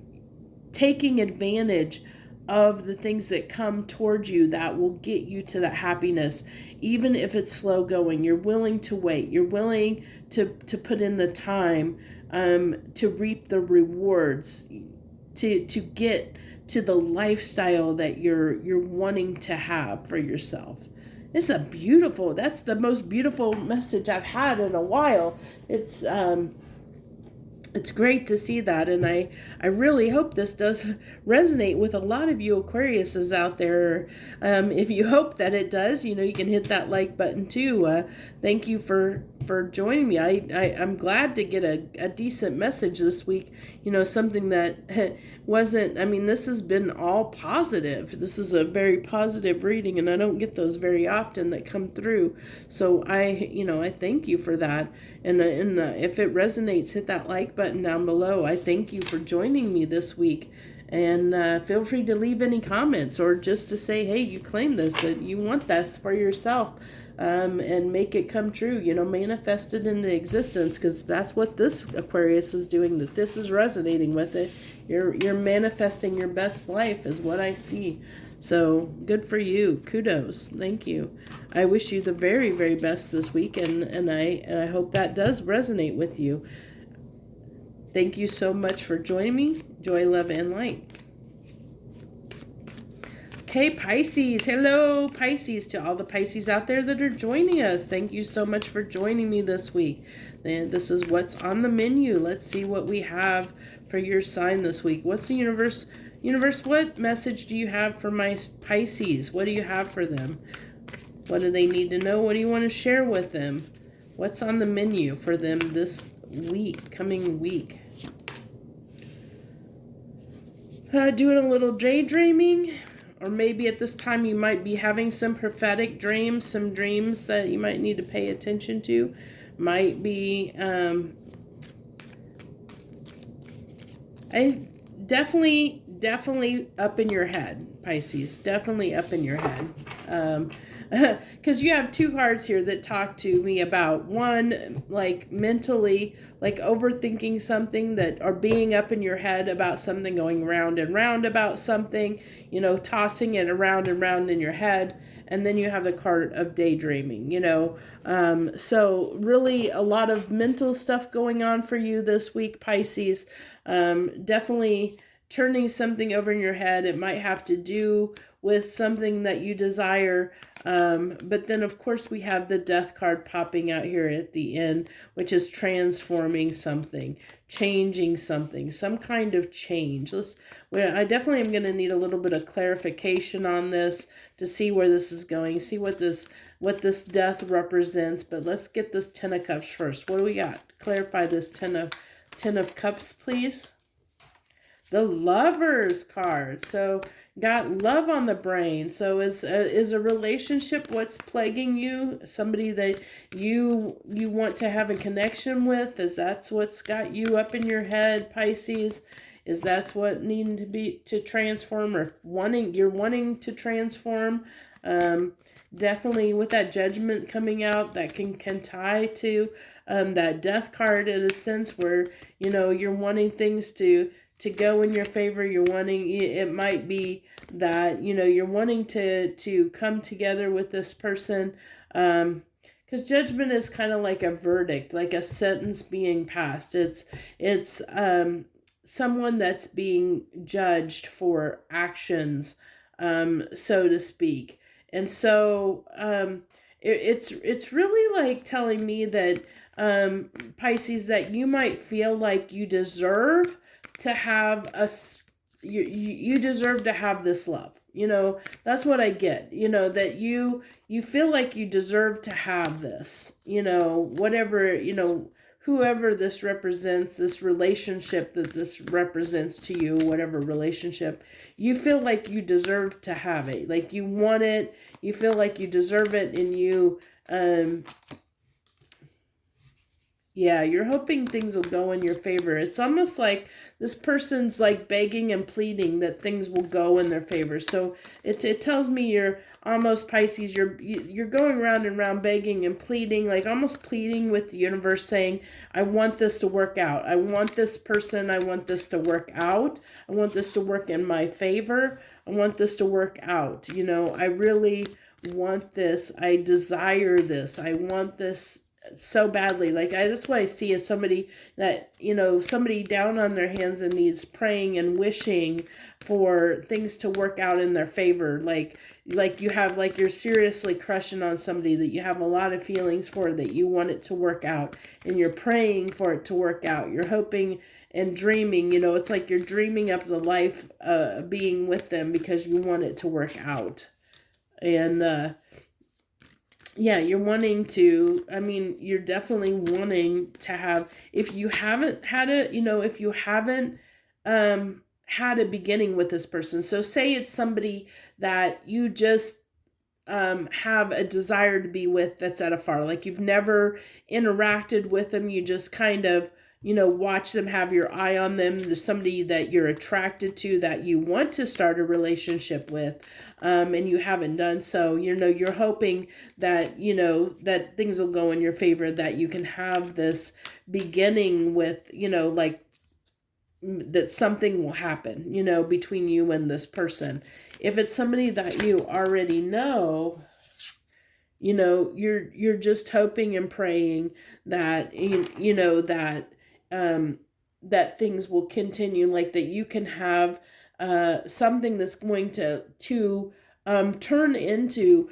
Speaker 1: taking advantage of the things that come towards you that will get you to that happiness, even if it's slow going. You're willing to wait. You're willing to put in the time to reap the rewards, to get to the lifestyle that you're wanting to have for yourself. That's the most beautiful message I've had in a while. It's great to see that, and I really hope this does resonate with a lot of you Aquariuses out there. If you hope that it does, you can hit that like button too. Thank you for for joining me. I'm glad to get a decent message this week. Something that wasn't, I mean, this has been all positive. This is a very positive reading, and I don't get those very often that come through. So I thank you for that. And if it resonates, hit that like button down below. I thank you for joining me this week. And feel free to leave any comments, or just to say, hey, you claim this, that you want this for yourself, and make it come true, manifest it into existence, because that's what this Aquarius is doing, that this is resonating with it. You're manifesting your best life is what I see. So good for you. Kudos. Thank you. I wish you the very, very best this week, and I hope that does resonate with you. Thank you so much for joining me. Joy, love, and light. Okay, Pisces. Hello, Pisces. To all the Pisces out there that are joining us, thank you so much for joining me this week. And this is what's on the menu. Let's see what we have for your sign this week. What's the universe? Universe, what message do you have for my Pisces? What do you have for them? What do they need to know? What do you want to share with them? What's on the menu for them this week, coming week? Doing a little daydreaming, or maybe at this time you might be having some prophetic dreams, some dreams that you might need to pay attention to. Might be, I definitely up in your head, Pisces. Definitely up in your head. Because you have two cards here that talk to me about, one, like mentally, like overthinking something, that or being up in your head about something, going round and round about something, tossing it around and round in your head. And then you have the card of daydreaming, so really a lot of mental stuff going on for you this week, Pisces. Definitely turning something over in your head. It might have to do with something that you desire. But then, of course, we have the death card popping out here at the end, which is transforming something, changing something, some kind of change. I definitely am going to need a little bit of clarification on this to see where this is going, see what this death represents. But let's get this Ten of Cups first. What do we got? Clarify this Ten of Cups, please. The Lovers card. So got love on the brain. So is a relationship what's plaguing you? Somebody that you want to have a connection with? Is that's what's got you up in your head, Pisces? Is that's what needing to transform, or you're wanting to transform? Definitely with that Judgment coming out, that can tie to that Death card in a sense, where you're wanting things to go in your favor. You're wanting, it might be that, you're wanting to come together with this person. Because Judgment is kind of like a verdict, like a sentence being passed. It's someone that's being judged for actions, so to speak. And so it's really like telling me that, Pisces, that you might feel like you deserve to have you deserve to have this love. That's what I get. That you feel like you deserve to have this, whatever, whoever this represents, this relationship that this represents to you, whatever relationship, you feel like you deserve to have it. Like you want it, you feel like you deserve it, and yeah, you're hoping things will go in your favor. It's almost like this person's like begging and pleading that things will go in their favor. So it tells me you're almost, Pisces, you're going round and round begging and pleading, like almost pleading with the universe, saying, I want this to work out. I want this person. I want this to work out. I want this to work in my favor. I want this to work out. I really want this. I desire this. I want this so badly. Like that's what I see as somebody that, somebody down on their hands and knees praying and wishing for things to work out in their favor. Like you have, like you're seriously crushing on somebody that you have a lot of feelings for, that you want it to work out, and you're praying for it to work out. You're hoping and dreaming, it's like you're dreaming up the life being with them because you want it to work out. And yeah, you're wanting to, I mean, you're definitely wanting to have, if you haven't had a, if you haven't had a beginning with this person. So say it's somebody that you just have a desire to be with that's at afar. Like you've never interacted with them. You just kind of, watch them, have your eye on them. There's somebody that you're attracted to that you want to start a relationship with, and you haven't done so. You're hoping that, that things will go in your favor, that you can have this beginning with, like that something will happen, between you and this person. If it's somebody that you already know, you're just hoping and praying that that things will continue, like that you can have something that's going to turn into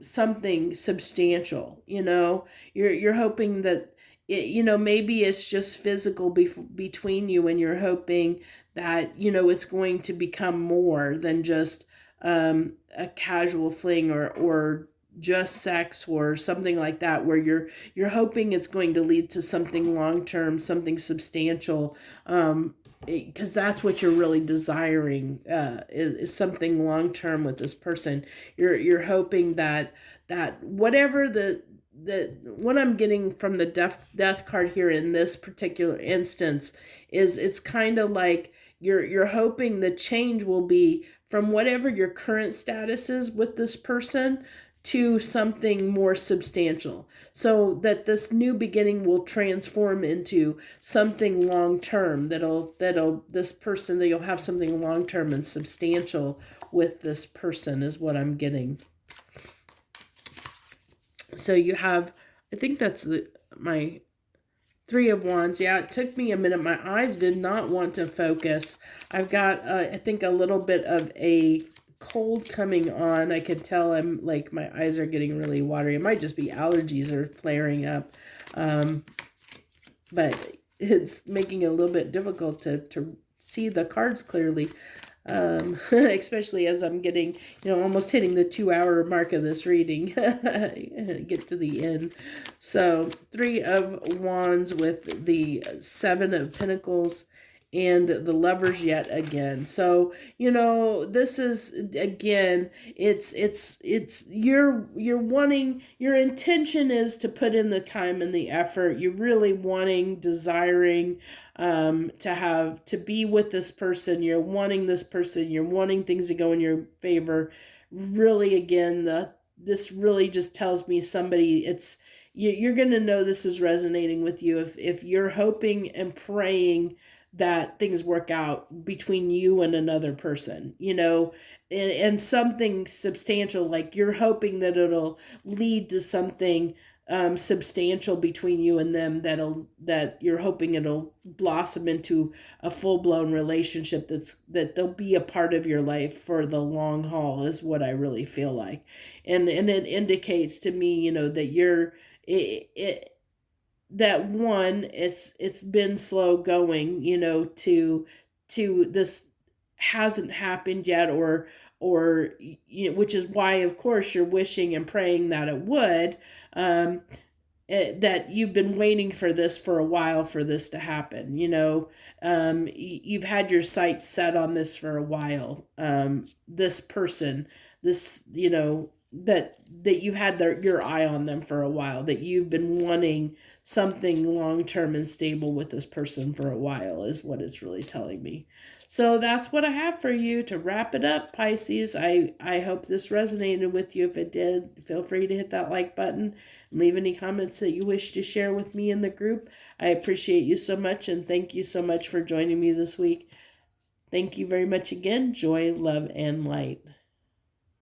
Speaker 1: something substantial. You're hoping that maybe it's just physical between you, and you're hoping that it's going to become more than just a casual fling or just sex or something like that, where you're hoping it's going to lead to something long-term, something substantial, because that's what you're really desiring, is something long-term with this person. You're hoping that whatever what I'm getting from the death card here in this particular instance is, it's kind of like you're hoping the change will be from whatever your current status is with this person to something more substantial, so that this new beginning will transform into something long term, that'll this person, that you'll have something long term and substantial with this person, is what I'm getting. So you have, I think that's my Three of Wands. Yeah, it took me a minute. My eyes did not want to focus. I've got, I think, a little bit of a cold coming on. I could tell I'm like, my eyes are getting really watery. It might just be allergies are flaring up. But it's making it a little bit difficult to see the cards clearly. Especially as I'm getting, almost hitting the 2-hour mark of this reading. Get to the end. So 3 of Wands with the 7 of Pentacles and the Lovers yet again. So, this is, again, it's you're wanting, your intention is to put in the time and the effort. You're really wanting, desiring to be with this person. You're wanting this person. You're wanting things to go in your favor. Really, again, this really just tells me somebody, you're going to know this is resonating with you if you're hoping and praying that things work out between you and another person, and something substantial, like you're hoping that it'll lead to something substantial between you and them, that you're hoping it'll blossom into a full-blown relationship that they'll be a part of your life for the long haul, is what I really feel like. And it indicates to me, that you're that one, it's been slow going, to this hasn't happened yet, or which is why, of course, you're wishing and praying that it would, that you've been waiting for this for a while, for this to happen. You've had your sights set on this for a while. This person, this, that you had your eye on them for a while, that you've been wanting something long-term and stable with this person for a while, is what it's really telling me. So that's what I have for you to wrap it up, Pisces. I hope this resonated with you. If it did, feel free to hit that like button and leave any comments that you wish to share with me in the group. I appreciate you so much, and thank you so much for joining me this week. Thank you very much again. Joy, love, and light.